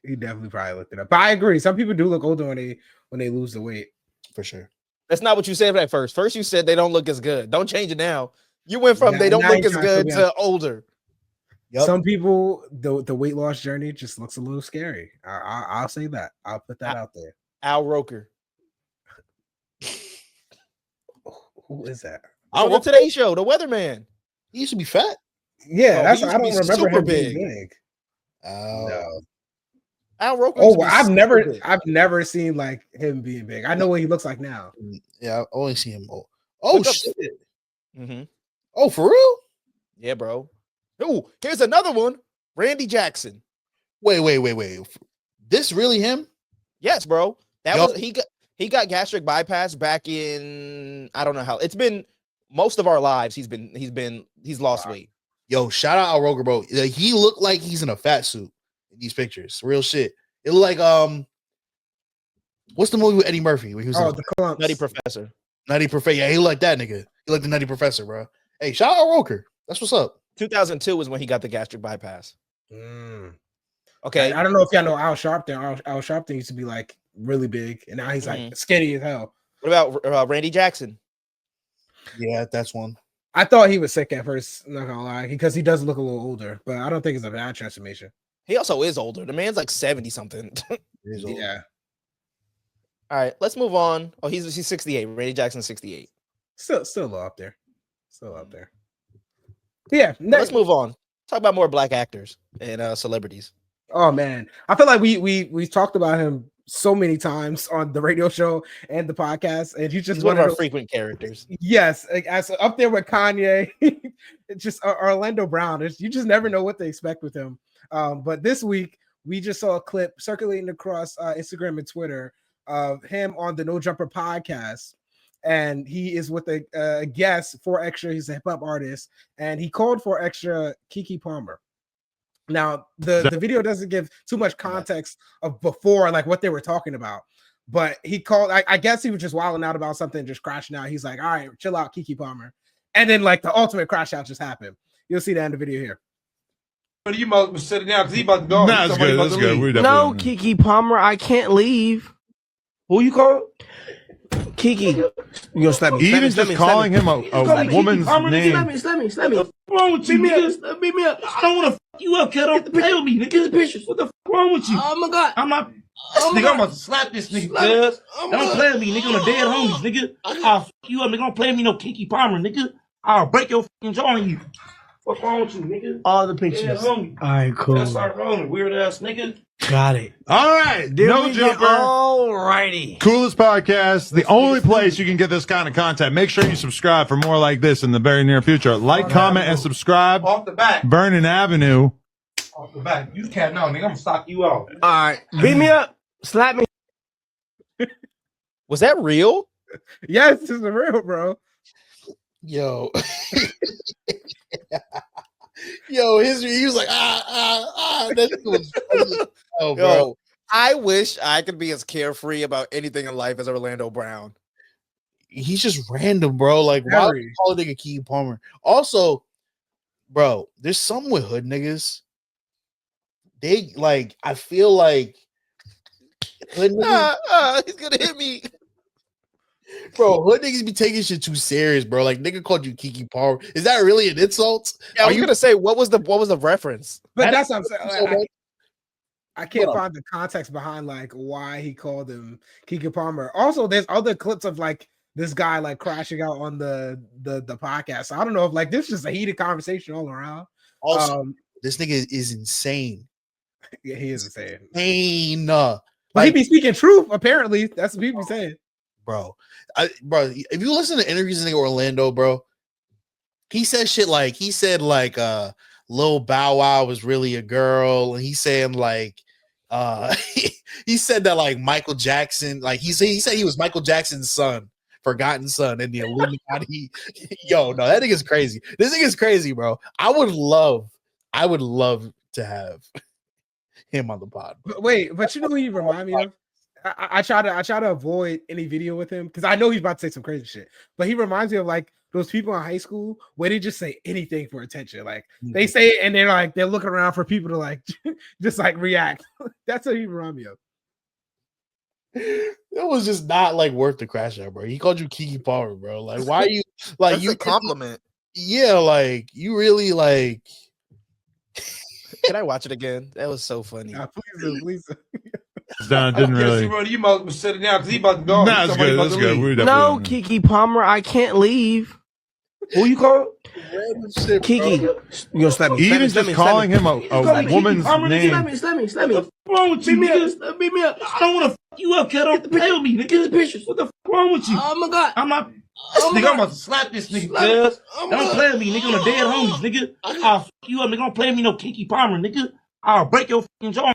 He definitely probably looked it up. But I agree. Some people do look older when they lose the weight. For sure. That's not what you said at first. First you said they don't look as good. Don't change it now. You went from they don't look as good to older. Yep. Some people, the weight loss journey just looks a little scary. I'll say that. I'll put that out there. Al Roker. Who is that? On the Today Show, the weatherman. He used to be fat. Yeah, that's I don't remember him being big. No. Al Roker. Oh, I've never seen like him being big. I know what he looks like now. Yeah, I only see him. Oh shit. Mm-hmm. Oh, for real? Yeah, bro. Oh, here's another one. Randy Jackson. Wait. This really him? Yes, bro. That was he got gastric bypass back in, I don't know how. It's been most of our lives he's lost weight. Yo, shout out Al Roker, bro. Like, he looked like he's in a fat suit in these pictures. Real shit. It looked like what's the movie with Eddie Murphy? Where he was the Clumps. Nutty Professor. Nutty Professor. Yeah, he like that nigga. He like the Nutty Professor, bro. Hey, shout out Al Roker. That's what's up. 2002 was when he got the gastric bypass. Okay, I don't know if y'all know Al Sharpton. Al Sharpton used to be like really big, and now he's like skinny as hell. What about Randy Jackson? Yeah, that's one. I thought he was sick at first, not gonna lie, because he does look a little older, but I don't think it's a bad transformation. He also is older. The man's like 70 something. Yeah. All right, let's move on. Oh, he's 68. Randy Jackson's 68. Still low up there. Still up there. Yeah. Let's move on. Talk about more black actors and celebrities. Oh man, I feel like we talked about him so many times on the radio show and the podcast, and he's one of our frequent characters. Yes, like, as up there with Kanye. It's just Orlando Brown. You just never know what to expect with him. But this week we just saw a clip circulating across Instagram and Twitter of him on the No Jumper podcast, and he is with a guest, 4Extra. He's a hip hop artist, and he called 4Extra Keke Palmer. Now, the video doesn't give too much context of before, like what they were talking about, but he called, I guess he was just wilding out about something, just crashing out. He's like, all right, chill out, Keke Palmer. And then like the ultimate crash out just happened. You'll see that in the video here. But you must be sitting down because he about to go. Nah, that's good. That's good. No, Keke Palmer, I can't leave. Who you call? Keke. You gonna slap me? Even just calling him a woman's name. Slap me. What's wrong with you, nigga? Beat me up. I don't want to fuck you up, kiddo. Don't play with me, nigga. Get the pictures. What the fuck wrong with you? Oh my God. I'm not. Nigga, I'm about to slap this nigga, cuz. Don't play with me, nigga. On the dead homies, nigga. I'll fuck you up, nigga. Don't play with me, no Keke Palmer, nigga. I'll break your fucking jaw on you. What's wrong with you, nigga? All the pictures. All right, cool. That's our rolling, weird ass nigga. Got it. All right. No Jumper. Alrighty. Coolest podcast. The only place you can get this kind of content. Make sure you subscribe for more like this in the very near future. Like, comment, and subscribe. Off the back. Vernon Avenue. Off the back. You can't know, nigga. I'm gonna stock you out. All right. Beat me up. Slap me. Was that real? Yes, this is real, bro. Yo. Yo, he was like, that was funny. Oh, bro. Yo, I wish I could be as carefree about anything in life as Orlando Brown. He's just random, bro. Like, why would you call a nigga Keke Palmer? Also, bro, there's something with hood niggas. They like, I feel like hood niggas, he's gonna hit me. Bro, hood niggas be taking shit too serious, bro. Like, nigga called you Keke Palmer. Is that really an insult? Yeah, I was gonna say, what was the reference? But that's what I'm saying. Like, I can't find the context behind like why he called him Keke Palmer. Also, there's other clips of like this guy like crashing out on the podcast. So I don't know if like this is just a heated conversation all around. Also, this nigga is insane. Yeah, he is insane. Insane. But he be speaking truth. Apparently, that's what people be saying. Bro, if you listen to interviews in Orlando, bro, he said shit like Lil Bow Wow was really a girl, and he's saying like he said that like Michael Jackson, like he said he was Michael Jackson's son, forgotten son, in the Illuminati. Yo, no, that nigga's crazy. This nigga's crazy, bro. I would love to have him on the pod. Wait, but you know who he remind me of? I try to avoid any video with him because I know he's about to say some crazy shit. But he reminds me of like those people in high school where they just say anything for attention. Like they say it and they're looking around for people to like just like react. That's what he reminds me of. It was just not like worth the crash out, bro. He called you Keke Palmer, bro. Like, why are you like That's you a compliment? Yeah, like you really like. Can I watch it again? That was so funny. Nah, please. No, didn't really. You must be sitting down because he about to go. Nah, that's good. That's good. No, Keke Palmer, I can't leave. Who you call? Keke. You gonna slap me? Even just calling him a woman's name. Slap me. What's wrong with you, nigga? Beat me up. I don't want to fuck you up, kiddo. Don't play with me, nigga. Get the pictures. What the fuck wrong with you? Oh my God. I'm not. Nigga, I'm about to slap this nigga, cuz. Don't play with me, nigga. On the dead homies, nigga. I'll fuck you up, nigga. Don't play with me, no Keke Palmer, nigga. I'll break your fucking jaw.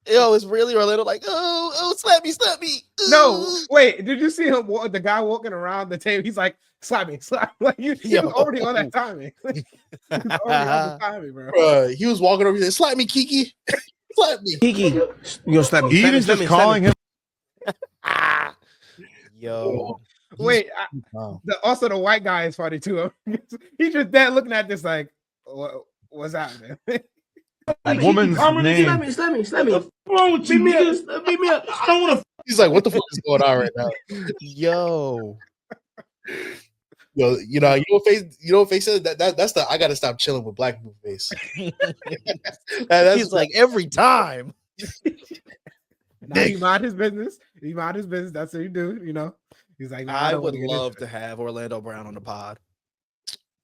Yo, it's really Orlando like, oh, slap me. No, Ooh. wait. Did you see him? The guy walking around the table. He's like, slap me. Like he was already on that timing. He was already on the timing, bro. He was walking over there. Slap me, Kiki. Slap me. Kiki, you gonna slap me? Even just calling him. Yo. Wait. Wow. Also, the white guy is funny too. He's just there looking at this like, what's happening? Woman's name. Slap me. What's wrong with you, nigga? Beat me up. I don't want to. He's like, what the fuck is going on right now? Yo. Yo, you know what face says? That's the I gotta stop chilling with black people face. He's like every time. Now he mind his business. That's what he do, you know. He's like, I would love to have Orlando Brown on the pod.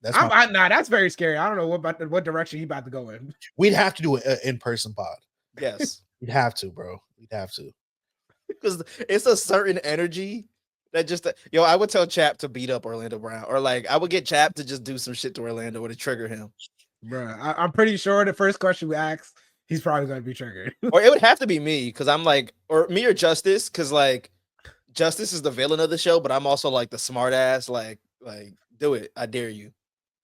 That's very scary. I don't know what direction he about to go in. We'd have to do an in-person pod. Yes. We'd have to, bro. We'd have to. Because it's a certain energy that just I would tell Chap to beat up Orlando Brown, or like I would get Chap to just do some shit to Orlando or to trigger him. Bro, I'm pretty sure the first question we ask, he's probably gonna be triggered. Or it would have to be me, because I'm like, or me or Justice, because like Justice is the villain of the show, but I'm also like the smart ass, like do it. I dare you.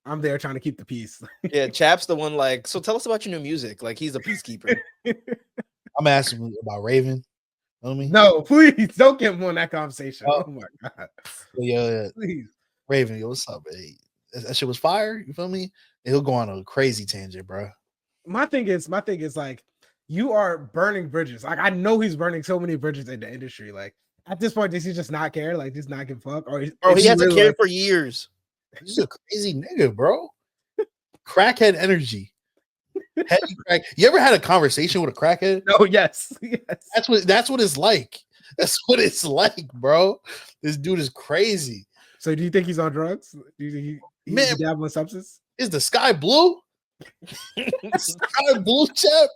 I'm there trying to keep the peace. Yeah, Chap's the one like, so tell us about your new music. Like he's a peacekeeper. I'm asking him about Raven. You know what I mean? No, please don't get him on that conversation. Oh my god. Yeah. Please. Raven, yo, what's up, man? That shit was fire. You feel me? And he'll go on a crazy tangent, bro. My thing is like, you are burning bridges. Like I know he's burning so many bridges in the industry. Like at this point, does he just not care? Like just not give a fuck? Or he hasn't cared for years. He's a crazy nigga, bro. Crackhead energy. Heavy crack. You ever had a conversation with a crackhead? No, yes. That's what it's like. That's what it's like, bro. This dude is crazy. So do you think he's on drugs? Do you think he's dabbling substance? Is the sky blue? Sky blue, Chap?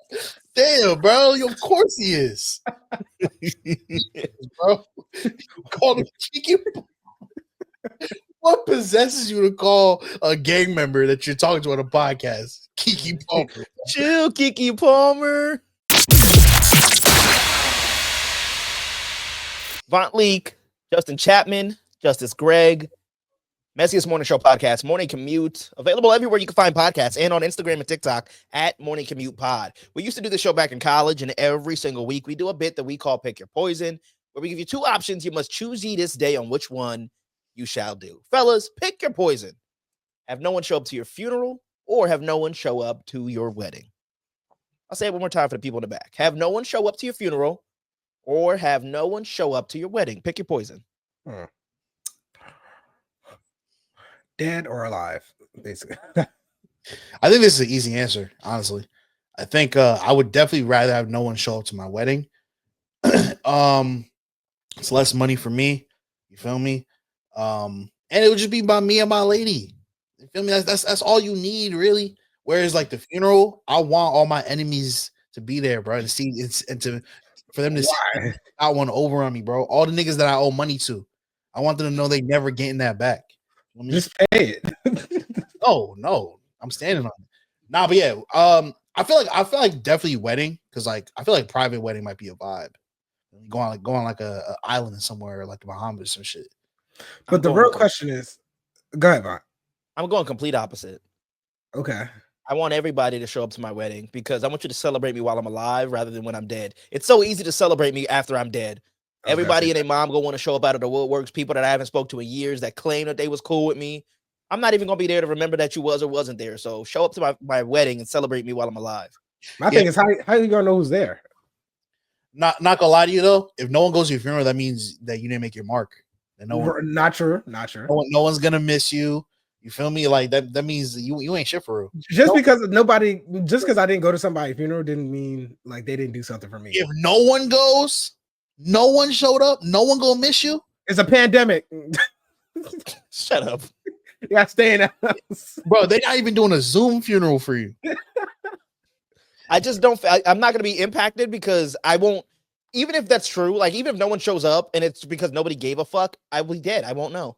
Damn, bro. Of course he is. Bro. Call him Kiki. What possesses you to call a gang member that you're talking to on a podcast Kiki Palmer? Chill, Kiki Palmer. VONT Leak, Justin Chapman, Justice Greg, Messiest Morning Show Podcast, Morning Commute, available everywhere you can find podcasts, and on Instagram and TikTok at Morning Commute Pod. We used to do the show back in college, and every single week we do a bit that we call Pick Your Poison, where we give you two options. You must choose ye this day on which one you shall do. Fellas, pick your poison. Have no one show up to your funeral, or have no one show up to your wedding. I'll say it one more time for the people in the back. Have no one show up to your funeral, or have no one show up to your wedding. Pick your poison. Dead or alive, basically. I think this is an easy answer, honestly. I think I would definitely rather have no one show up to my wedding. It's less money for me. You feel me? And it would just be by me and my lady. You feel me? That's all you need, really. Whereas like the funeral, I want all my enemies to be there, bro, and see for them to see I want to over on me, bro. All the niggas that I owe money to, I want them to know they never getting that back. Just pay it. No, I'm standing on it. Nah, but yeah, I feel like definitely wedding, because like I feel like private wedding might be a vibe. Go on like a island somewhere like the Bahamas or some shit. But the real question is, go ahead, Vaughn. I'm going complete opposite. Okay. I want everybody to show up to my wedding because I want you to celebrate me while I'm alive rather than when I'm dead. It's so easy to celebrate me after I'm dead. Okay. Everybody and their mom go want to show up out of the woodworks. People that I haven't spoke to in years that claim that they was cool with me. I'm not even going to be there to remember that you was or wasn't there. So show up to my wedding and celebrate me while I'm alive. My thing is, how are you going to know who's there? Not gonna lie to you though. If no one goes to your funeral, that means that you didn't make your mark. And not true. No one's gonna miss you. You feel me? Like that means you ain't shit for real. Just because I didn't go to somebody's funeral didn't mean like they didn't do something for me. If no one goes, no one showed up, no one gonna miss you. It's a pandemic. Shut up. You gotta stay in the house. Bro, they're not even doing a Zoom funeral for you. I just don't. I'm not gonna be impacted because I won't. Even if that's true, like even if no one shows up and it's because nobody gave a fuck, I will be dead. I won't know.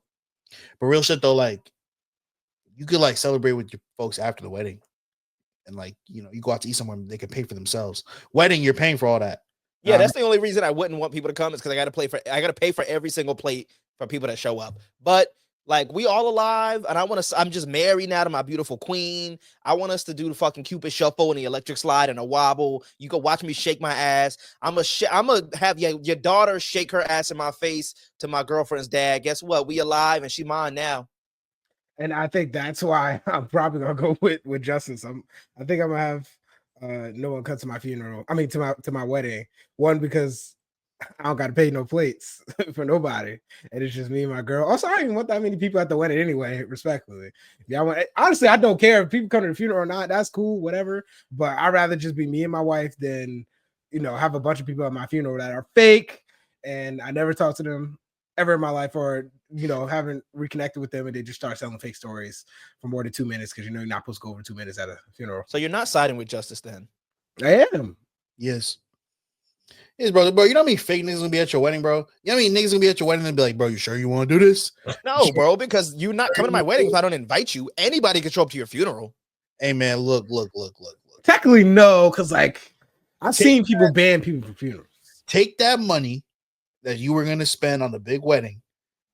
But real shit though, like you could like celebrate with your folks after the wedding, and like you go out to eat somewhere, they can pay for themselves. Wedding, you're paying for all that. Yeah, that's the only reason I wouldn't want people to come is because I got to pay for every single plate for people that show up. But like we all alive, and I'm just married now to my beautiful queen. I want us to do the fucking Cupid shuffle and the electric slide and a wobble. You can watch me shake my ass. I'm gonna have your daughter shake her ass in my face to my girlfriend's dad. Guess what? We alive and she mine now. And I think that's why I'm probably gonna go with Justice. I think I'm gonna have no one come to my funeral. I mean to my wedding. One, because I don't gotta pay no plates for nobody, and it's just me and my girl. Also, I don't even want that many people at the wedding anyway. Respectfully, honestly, I don't care if people come to the funeral or not. That's cool, whatever. But I'd rather just be me and my wife than have a bunch of people at my funeral that are fake, and I never talk to them ever in my life, or haven't reconnected with them, and they just start telling fake stories for more than 2 minutes because you're not supposed to go over 2 minutes at a funeral. So you're not siding with Justice then? I am. Yes. Yes, bro. You know how many fake niggas gonna be at your wedding, bro? You know how many niggas gonna be at your wedding and be like, bro, you sure you want to do this? No, bro, because you're not coming to my wedding if I don't invite you. Anybody can show up to your funeral. Hey, man, look. Technically, no, because like I've seen people ban people from funerals. Take that money that you were gonna spend on the big wedding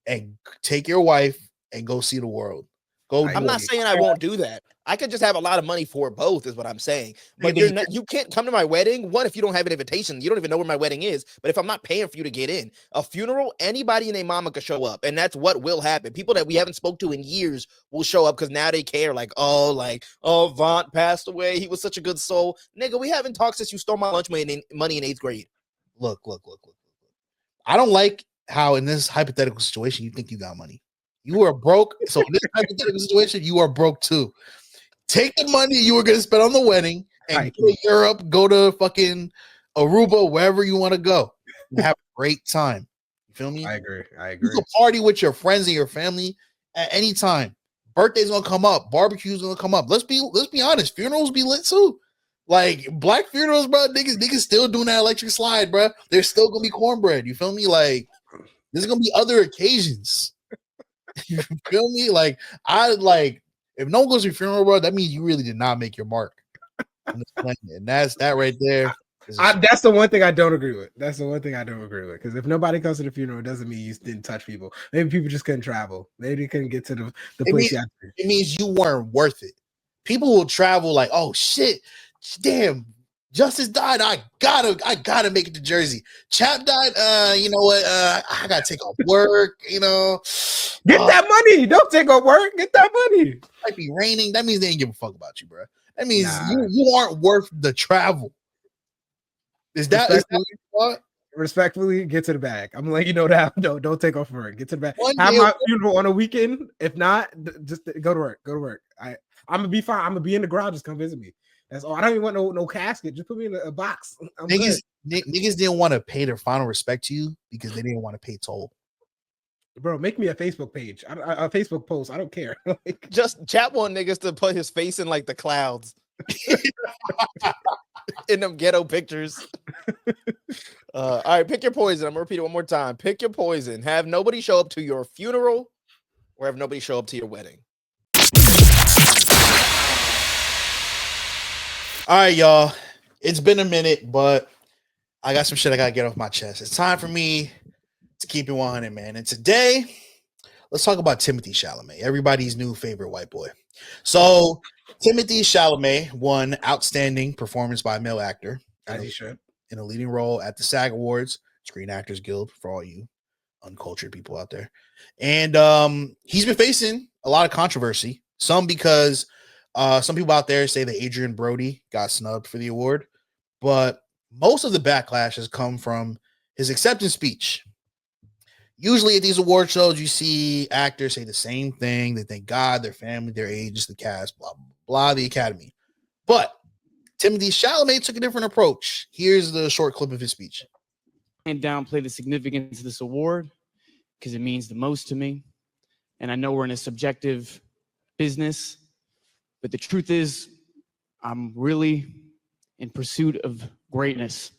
and take your wife and go see the world. I'm not saying I won't do that. I could just have a lot of money for both, is what I'm saying. But you can't come to my wedding. One, if you don't have an invitation, you don't even know where my wedding is. But if I'm not paying for you to get in, a funeral, anybody and their mama could show up, and that's what will happen. People that we haven't spoke to in years will show up because now they care. Like, VONT passed away. He was such a good soul, nigga. We haven't talked since you stole my lunch money in 8th grade. Look. I don't like how in this hypothetical situation you think you got money. You are broke. So in this hypothetical situation, you are broke too. Take the money you were going to spend on the wedding and go to Europe, go to fucking Aruba, wherever you want to go. And have a great time. You feel me? I agree. You can party with your friends and your family at any time. Birthday's gonna come up. Barbecue's gonna come up. Let's be honest. Funerals be lit too. Like black funerals, bro. Niggas still doing that electric slide, bro. There's still gonna be cornbread. You feel me? Like there's gonna be other occasions. You feel me? Like if no one goes to your funeral, bro, that means you really did not make your mark on this planet. And that's that right there. That's the one thing I don't agree with. Because if nobody comes to the funeral, it doesn't mean you didn't touch people. Maybe people just couldn't travel. Maybe they couldn't get to the place. It means you weren't worth it. People will travel like, oh shit, damn, Justice died. I gotta make it to Jersey. CHAP died. You know what? I gotta take off work. Get that money. Don't take off work. Get that money. Might be raining. That means they ain't give a fuck about you, bro. That means you aren't worth the travel. Is that what? Respectfully, get to the bag. I'm letting you know that. Don't take off work. Get to the bag. Have my funeral on a weekend. If not, just go to work. I'm gonna be fine. I'm gonna be in the garage. Just come visit me. That's all. I don't even want no casket. Just put me in a box. Niggas didn't want to pay their final respect to you because they didn't want to pay toll. Bro, make me a Facebook page, a Facebook post. I don't care. Just CHAP want niggas to put his face in like the clouds. In them ghetto pictures. All right, pick your poison. I'm gonna repeat it one more time. Pick your poison. Have nobody show up to your funeral, or have nobody show up to your wedding. All right, y'all. It's been a minute, but I got some shit I gotta get off my chest. It's time for me to keep it 100, man. And today, let's talk about Timothée Chalamet, everybody's new favorite white boy. So Timothée Chalamet won Outstanding Performance by a Male Actor, as he should, in a leading role at the SAG Awards, Screen Actors Guild, for all you uncultured people out there. And he's been facing a lot of controversy. Some because some people out there say that Adrian Brody got snubbed for the award, but most of the backlash has come from his acceptance speech. Usually at these award shows, you see actors say the same thing. They thank God, their family, their age, the cast, blah, blah, blah, the Academy. But Timothée Chalamet took a different approach. Here's the short clip of his speech. And downplay the significance of this award because it means the most to me. And I know we're in a subjective business, but the truth is I'm really in pursuit of greatness.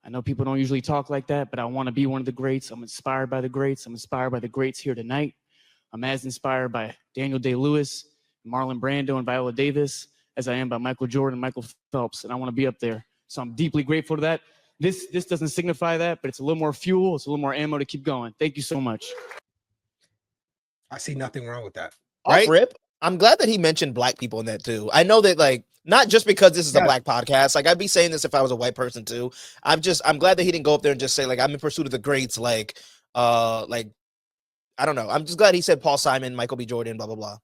I know people don't usually talk like that, but I want to be one of the greats. I'm inspired by the greats. I'm inspired by the greats here tonight. I'm as inspired by Daniel Day-Lewis, Marlon Brando, and Viola Davis as I am by Michael Jordan, Michael Phelps, and I want to be up there. So I'm deeply grateful to that. This doesn't signify that, but it's a little more fuel. It's a little more ammo to keep going. Thank you so much. I see nothing wrong with that. Off rip, I'm glad that he mentioned black people in that too. I know that, like, not just because this is a black podcast. Like, I'd be saying this if I was a white person too. I'm glad that he didn't go up there and just say, like, I'm in pursuit of the greats. Like I don't know. I'm just glad he said Paul Simon, Michael B. Jordan, blah blah blah.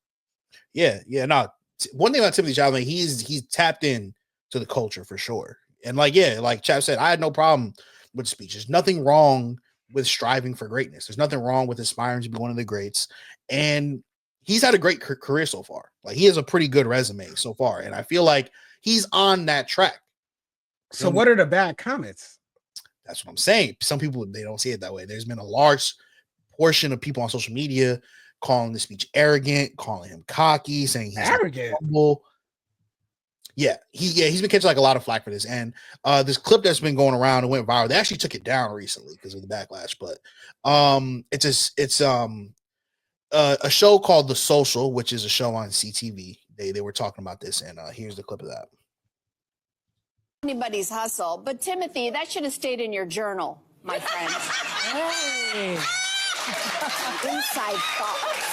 Yeah. No. One thing about Timothy Chalamet, he's tapped in to the culture for sure. And like Chap said, I had no problem with speech. There's nothing wrong with striving for greatness. There's nothing wrong with aspiring to be one of the greats. And he's had a great career so far. Like, he has a pretty good resume so far. And I feel like he's on that track. So what are the bad comments? That's what I'm saying. Some people, they don't see it that way. There's been a large portion of people on social media calling the speech arrogant, calling him cocky, saying he's arrogant. He's been catching like a lot of flack for this. And this clip that's been going around and went viral, they actually took it down recently because of the backlash. But it's a show called The Social, which is a show on CTV. They were talking about this, and here's the clip of that. Anybody's hustle, but Timothy, that should have stayed in your journal, my friend. Hey. Inside thoughts.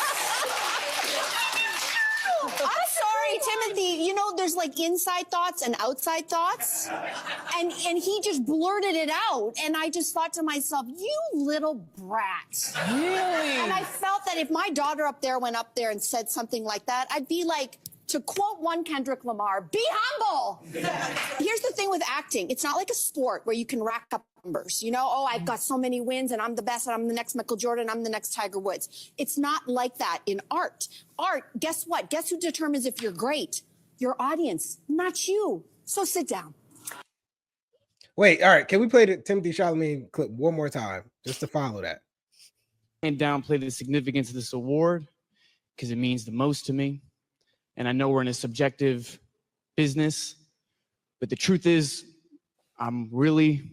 I'm sorry, Timothy. You know, there's like inside thoughts and outside thoughts. And he just blurted it out. And I just thought to myself, you little brat. Really? And I felt that if my daughter up there went up there and said something like that, I'd be like, to quote one Kendrick Lamar, be humble. Here's the thing with acting. It's not like a sport where you can rack up numbers. You know, oh, I've got so many wins and I'm the best and I'm the next Michael Jordan, I'm the next Tiger Woods. It's not like that in art. Art, guess what? Guess who determines if you're great? Your audience, not you. So sit down. Wait, all right. Can we play the Timothy Chalamet clip one more time just to follow that? And downplay the significance of this award because it means the most to me. And I know we're in a subjective business, but the truth is I'm really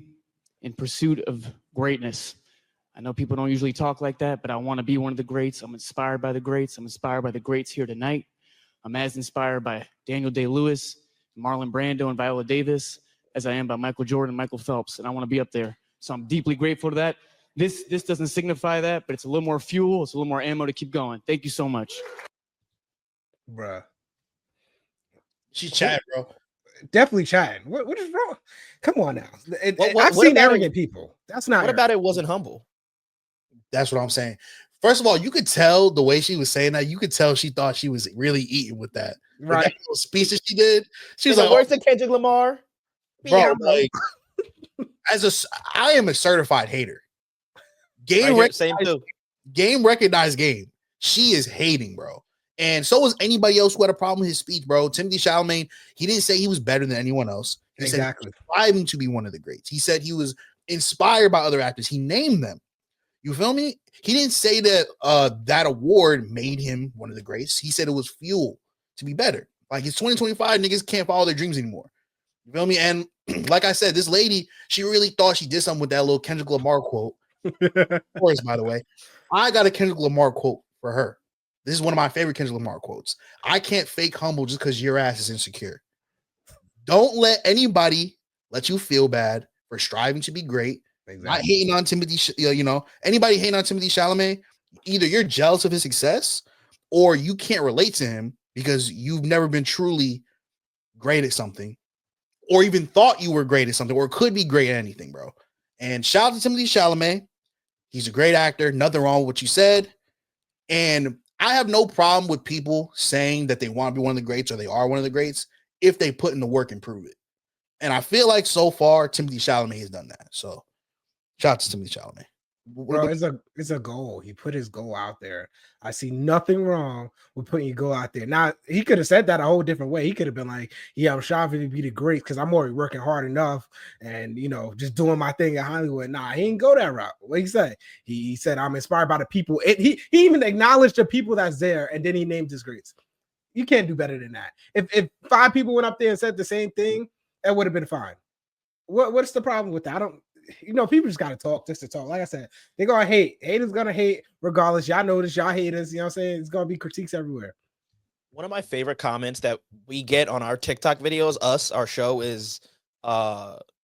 in pursuit of greatness. I know people don't usually talk like that, but I want to be one of the greats. I'm inspired by the greats. I'm inspired by the greats here tonight. I'm as inspired by Daniel Day-Lewis, Marlon Brando, and Viola Davis as I am by Michael Jordan and Michael Phelps, and I want to be up there. So I'm deeply grateful to that. This doesn't signify that, but it's a little more fuel. It's a little more ammo to keep going. Thank you so much. Bruh. She's chatting, bro. Definitely chatting. What is wrong? Come on now. I've seen arrogant people. That's not. What about it wasn't humble? That's what I'm saying. First of all, you could tell the way she was saying that. You could tell she thought she was really eating with that. Right. That little speech that she did. She was like, like, "Where's the Kendrick Lamar?" Bro, like, I am a certified hater. Game recognized game. She is hating, bro. And so was anybody else who had a problem with his speech, bro. Timothy Chalamet, he didn't say he was better than anyone else. He said he was striving to be one of the greats. He said he was inspired by other actors. He named them. You feel me? He didn't say that that award made him one of the greats. He said it was fuel to be better. Like, it's 2025, niggas can't follow their dreams anymore. You feel me? And like I said, this lady, she really thought she did something with that little Kendrick Lamar quote. Of course, by the way, I got a Kendrick Lamar quote for her. This is one of my favorite Kendrick Lamar quotes. I can't fake humble just because your ass is insecure. Don't let anybody let you feel bad for striving to be great. Exactly. Not hating on Timothy, anybody hating on Timothy Chalamet, either you're jealous of his success or you can't relate to him because you've never been truly great at something or even thought you were great at something or could be great at anything, bro. And shout out to Timothy Chalamet. He's a great actor. Nothing wrong with what you said. And I have no problem with people saying that they want to be one of the greats or they are one of the greats if they put in the work and prove it. And I feel like so far, Timothy Chalamet has done that. So shout out to Timothy Chalamet. Bro, it's a goal. He put his goal out there. I see nothing wrong with putting your goal out there. Now, he could have said that a whole different way. He could have been like, yeah, I'm striving to be the great because I'm already working hard enough and, just doing my thing at Hollywood. Nah, he didn't go that route. What he say? He said, I'm inspired by the people. He even acknowledged the people that's there, and then he named his greats. You can't do better than that. If 5 people went up there and said the same thing, that would have been fine. What's the problem with that? People just gotta talk just to talk. Like I said, they're gonna hate. Haters gonna hate regardless. Y'all know this, y'all haters, you know what I'm saying? It's gonna be critiques everywhere. One of my favorite comments that we get on our TikTok videos, our show, is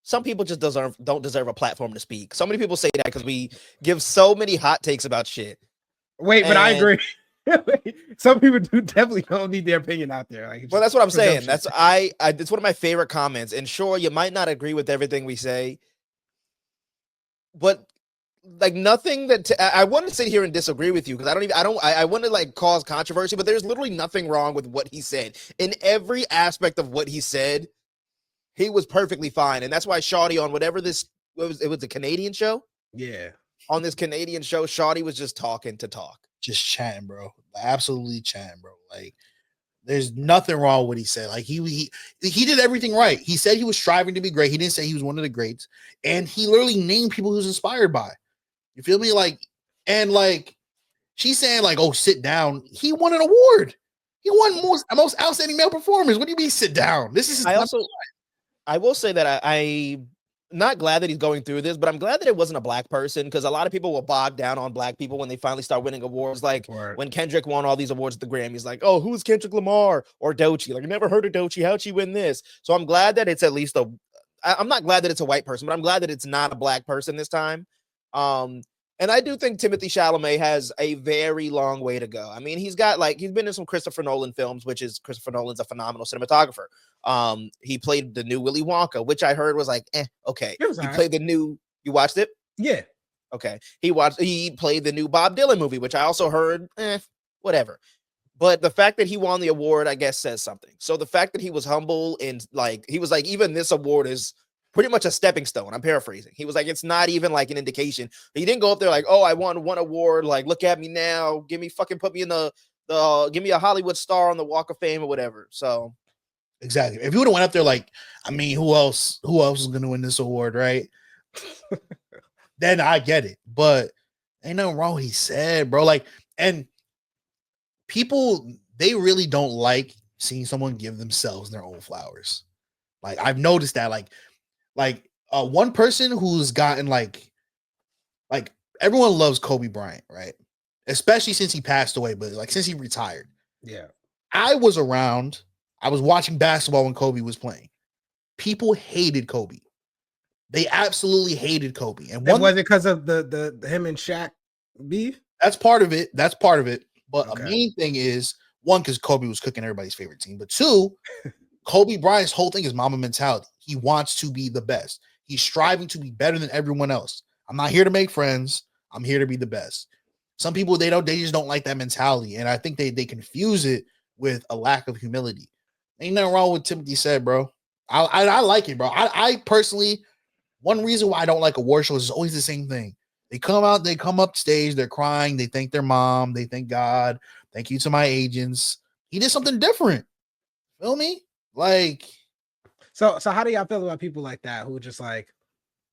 some people just don't deserve a platform to speak. So many people say that because we give so many hot takes about shit. Wait, but I agree. Some people definitely don't need their opinion out there. Like, well, that's what I'm saying. That's it's one of my favorite comments. And sure, you might not agree with everything we say, but like nothing that I want to sit here and disagree with you because I want to like cause controversy, but there's literally nothing wrong with what he said. In every aspect of what he said, he was perfectly fine. And that's why Shawty on whatever it was a Canadian show. Yeah. On this Canadian show, Shawty was just talking to talk. Just chatting, bro. Absolutely chatting, bro. Like, there's nothing wrong with what he said. Like, he did everything right. He said he was striving to be great. He didn't say he was one of the greats. And he literally named people he was inspired by. You feel me? Like, and like, she's saying, like, oh, sit down. He won an award. He won most outstanding male performance. What do you mean sit down? This is I will say that I'm not glad that he's going through this, but I'm glad that it wasn't a black person because a lot of people will bog down on black people when they finally start winning awards. Like when Kendrick won all these awards at the Grammys, like, oh, who's Kendrick Lamar or Doechii? Like, I never heard of Doechii. How'd she win this? So I'm glad that it's at least I'm not glad that it's a white person, but I'm glad that it's not a black person this time. And I do think Timothée Chalamet has a very long way to go. I mean, he's been in some Christopher Nolan films, which is Christopher Nolan's a phenomenal cinematographer. He played the new Willy Wonka, which I heard was like, okay. He played the new, you watched it? Yeah. Okay. He played the new Bob Dylan movie, which I also heard, whatever. But the fact that he won the award, I guess, says something. So the fact that he was humble and like, he was like, even this award is pretty much a stepping stone. I'm paraphrasing. He was like, it's not even like an indication. He didn't go up there like, oh, I won one award. Like, look at me now. Put me in give me a Hollywood star on the Walk of Fame or whatever. So. Exactly. If you would have went up there like, I mean, who else is going to win this award, right? Then I get it. But ain't nothing wrong with what he said, bro. Like, and people, they really don't like seeing someone give themselves their own flowers. Like, I've noticed that, like one person who's gotten like everyone loves Kobe Bryant, right? Especially since he passed away, but like since he retired. Yeah. I was watching basketball when Kobe was playing. People hated Kobe. They absolutely hated Kobe. And was it because of the him and Shaq beef? That's part of it. But a main thing is, one, because Kobe was cooking everybody's favorite team. But two, Kobe Bryant's whole thing is Mamba mentality. He wants to be the best. He's striving to be better than everyone else. I'm not here to make friends. I'm here to be the best. Some people, they just don't like that mentality. And I think they confuse it with a lack of humility. Ain't nothing wrong with what Timothée said, bro. I like it, bro. I personally, one reason why I don't like award shows is always the same thing. They come up stage, they're crying, they thank their mom, they thank God, thank you to my agents. He did something different. Feel me? Like, so how do y'all feel about people like that who just like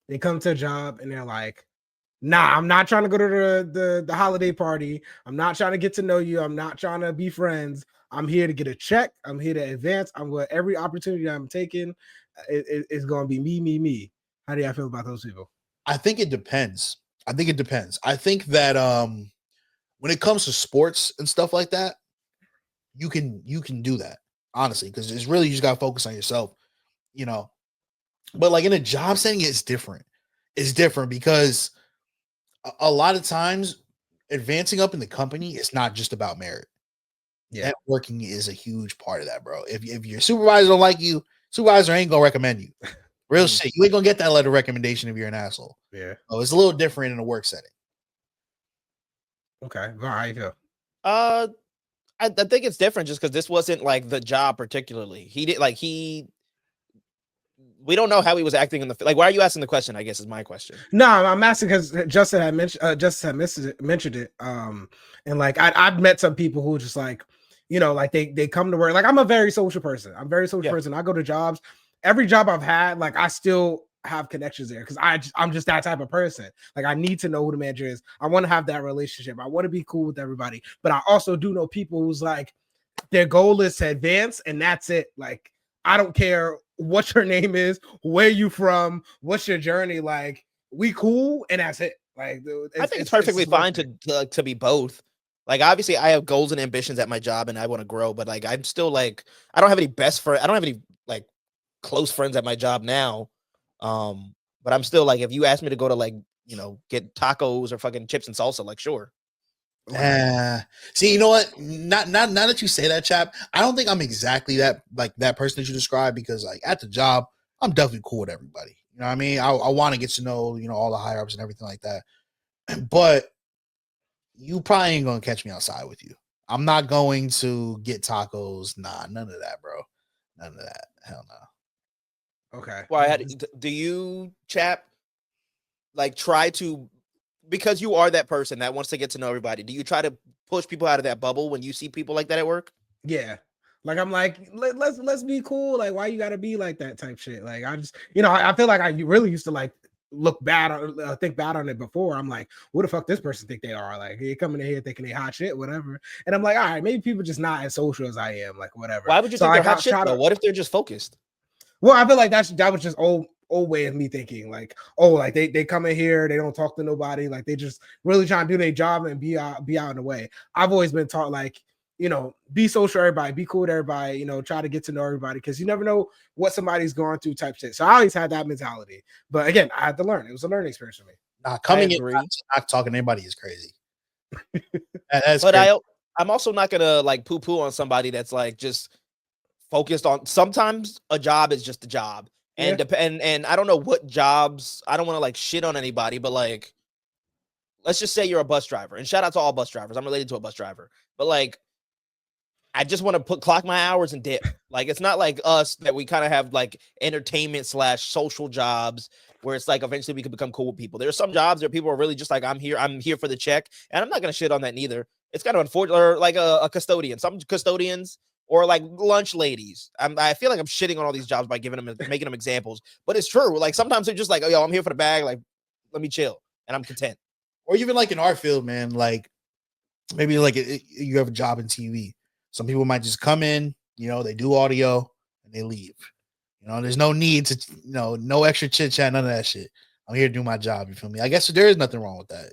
they come to a job and they're like, nah, I'm not trying to go to the holiday party. I'm not trying to get to know you. I'm not trying to be friends. I'm here to get a check. I'm here to advance. Every opportunity I'm taking is going to be me. How do y'all feel about those people? I think it depends. I think that when it comes to sports and stuff like that, you can do that, honestly, because it's really, you just got to focus on yourself, you know. But like in a job setting, it's different. It's different because a lot of times advancing up in the company, it's not just about merit. Yeah. Networking is a huge part of that, bro. If your supervisor don't like you, supervisor ain't gonna recommend you. Real shit. You ain't gonna get that letter of recommendation if you're an asshole. Yeah. So it's a little different in a work setting. Okay. How you feel? I think it's different just because this wasn't like the job particularly. We don't know how he was acting in the like. Why are you asking the question? I guess is my question. No, I'm asking because Justin had mentioned it. And like I've met some people who just like, you know, like they come to work. Like I'm a very social person. I'm a very social person. I go to jobs. Every job I've had, like I still have connections there because I'm just that type of person. Like I need to know who the manager is. I want to have that relationship. I want to be cool with everybody. But I also do know people who's like their goal is to advance and that's it. Like I don't care what your name is, where you from, what's your journey. Like we cool and that's it. Like I think it's perfectly fine to be both. Like, obviously, I have goals and ambitions at my job, and I want to grow. But like, I'm still like, I don't have any best friend. I don't have any like close friends at my job now. But I'm still like, if you ask me to go to like, get tacos or fucking chips and salsa, like, sure. See, you know what? Not now that you say that, chap, I don't think I'm exactly that person that you described, because like at the job, I'm definitely cool with everybody. You know what I mean? I want to get to know, all the higher ups and everything like that. But you probably ain't gonna catch me outside with you. I'm not going to get tacos. Nah, none of that, bro. None of that. Hell no. Okay. Why do you, chap, like try to, because you are that person that wants to get to know everybody, do you try to push people out of that bubble when you see people like that at work? Yeah. Like, I'm like, let's be cool. Like, why you gotta be like that type shit? Like, I just, I feel like I really used to like look bad or think bad on it before. I'm like, what the fuck this person think they are? Like, they coming in here thinking they hot shit, whatever. And I'm like, all right, maybe people just not as social as I am, like whatever. Why would you think they're hot shit though? What if they're just focused? Well, I feel like that was just old way of me thinking. Like, oh, like they come in here, they don't talk to nobody, like they just really trying to do their job and be out in the way. I've always been taught like, be social with everybody, be cool with everybody, try to get to know everybody, because you never know what somebody's going through type shit. So I always had that mentality. But again, I had to learn. It was a learning experience for me. Coming in not talking to anybody is crazy. That's but crazy. I'm also not gonna like poo-poo on somebody that's like just focused on. Sometimes a job is just a job. And and I don't know what jobs, I don't want to like shit on anybody, but like, let's just say you're a bus driver, and shout out to all bus drivers. I'm related to a bus driver, but like, I just want to clock my hours and dip. Like, it's not like us that we kind of have like entertainment / social jobs where it's like eventually we can become cool with people. There are some jobs where people are really just like, I'm here for the check, and I'm not gonna shit on that neither. It's kind of unfortunate. Or like a custodian, some custodians, or like lunch ladies. I feel like I'm shitting on all these jobs by making them examples, but it's true. Like sometimes they're just like, oh, yo, I'm here for the bag. Like, let me chill, and I'm content. Or even like in our field, man, like maybe like you have a job in TV. Some people might just come in, they do audio and they leave. There's no need to, no extra chit chat, none of that shit. I'm here to do my job. You feel me? I guess there is nothing wrong with that,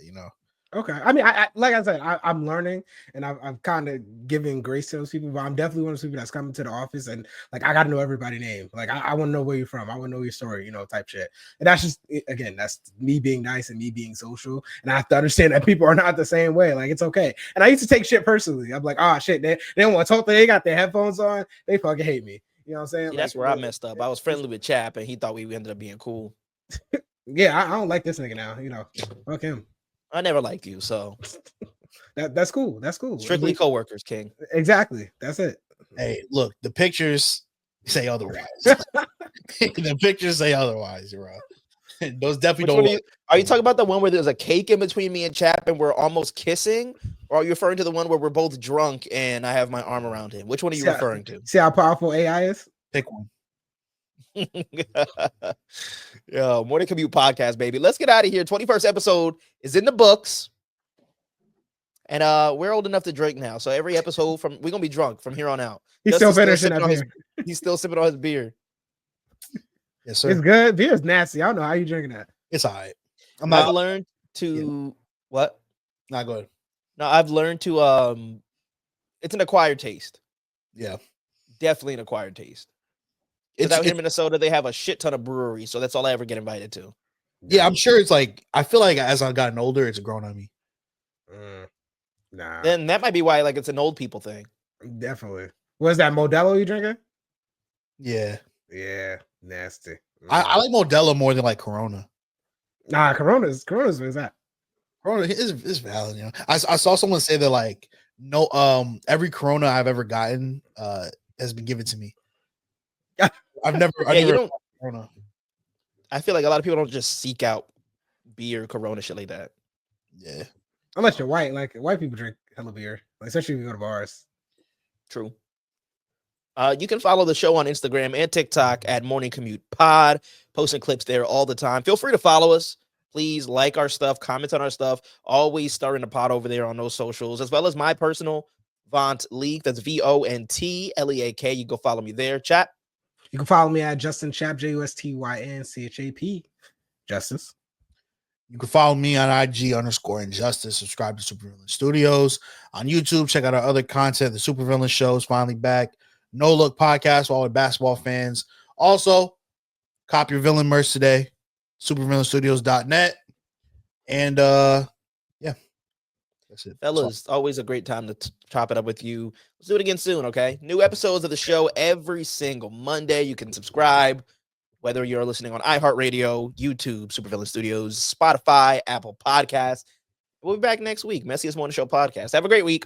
Okay. I mean, I like I said, I'm learning, and I'm kind of giving grace to those people, but I'm definitely one of those people that's coming to the office and like, I got to know everybody's name. Like, I want to know where you're from. I want to know your story, type shit. And that's just, again, that's me being nice and me being social. And I have to understand that people are not the same way. Like, it's okay. And I used to take shit personally. I'm like, oh shit, they don't want to talk to me. They got their headphones on. They fucking hate me. You know what I'm saying? See, that's where I messed up. I was friendly with Chap, and he thought we ended up being cool. Yeah, I don't like this nigga now. Fuck him. I never liked you, so that's cool. That's cool. Strictly coworkers, King. Exactly. That's it. Hey, look, the pictures say otherwise. The pictures say otherwise, bro. Those definitely don't. Are you talking about the one where there's a cake in between me and Chap and we're almost kissing? Or are you referring to the one where we're both drunk and I have my arm around him? Which one are you referring to? See how powerful AI is? Pick one. Yo, Morning Commute podcast, baby. Let's get out of here. 21st episode is in the books. And we're old enough to drink now. So every episode we're gonna be drunk from here on out. He's still finishing that beer. He's still sipping on his beer. Yes, sir. It's good. Beer's nasty. I don't know how you drinking that. It's all right. I've learned to what? Not good. No, I've learned to it's an acquired taste. Yeah. Definitely an acquired taste. It's out here in Minnesota, they have a shit ton of breweries, so that's all I ever get invited to. Yeah, I'm sure it's like, I feel like as I've gotten older, it's grown on me. Nah. Then that might be why like it's an old people thing. Definitely. Was that Modelo you drinking? Yeah. Yeah. Nasty. I like Modelo more than like Corona. Nah, Corona's where's that? Corona is valid, I saw someone say that like no every Corona I've ever gotten has been given to me. I've never Corona. I feel like a lot of people don't just seek out beer, Corona, shit like that. Yeah. Unless you're white, like white people drink hella beer, like, especially if you go to bars. True. You can follow the show on Instagram and TikTok at Morning Commute Pod, posting clips there all the time. Feel free to follow us. Please like our stuff, comment on our stuff. Always starting the pod over there on those socials, as well as my personal VONT League. That's VONT LEAK. You go follow me there. Chat. You can follow me at Justin Chap, JUSTYNCHAP. Justice. You can follow me on IG_Injustice. Subscribe to Supervillain Studios on YouTube. Check out our other content. The Supervillain Show is finally back. No Look Podcast for all the basketball fans. Also, cop your villain merch today. Supervillainstudios.net. And yeah, that's it. Fellas, always a great time to chop it up with you. Let's do it again soon, okay? New episodes of the show every single Monday. You can subscribe, whether you're listening on iHeartRadio, YouTube, Supervillain Studios, Spotify, Apple Podcasts. We'll be back next week. Messiest Morning Show podcast. Have a great week.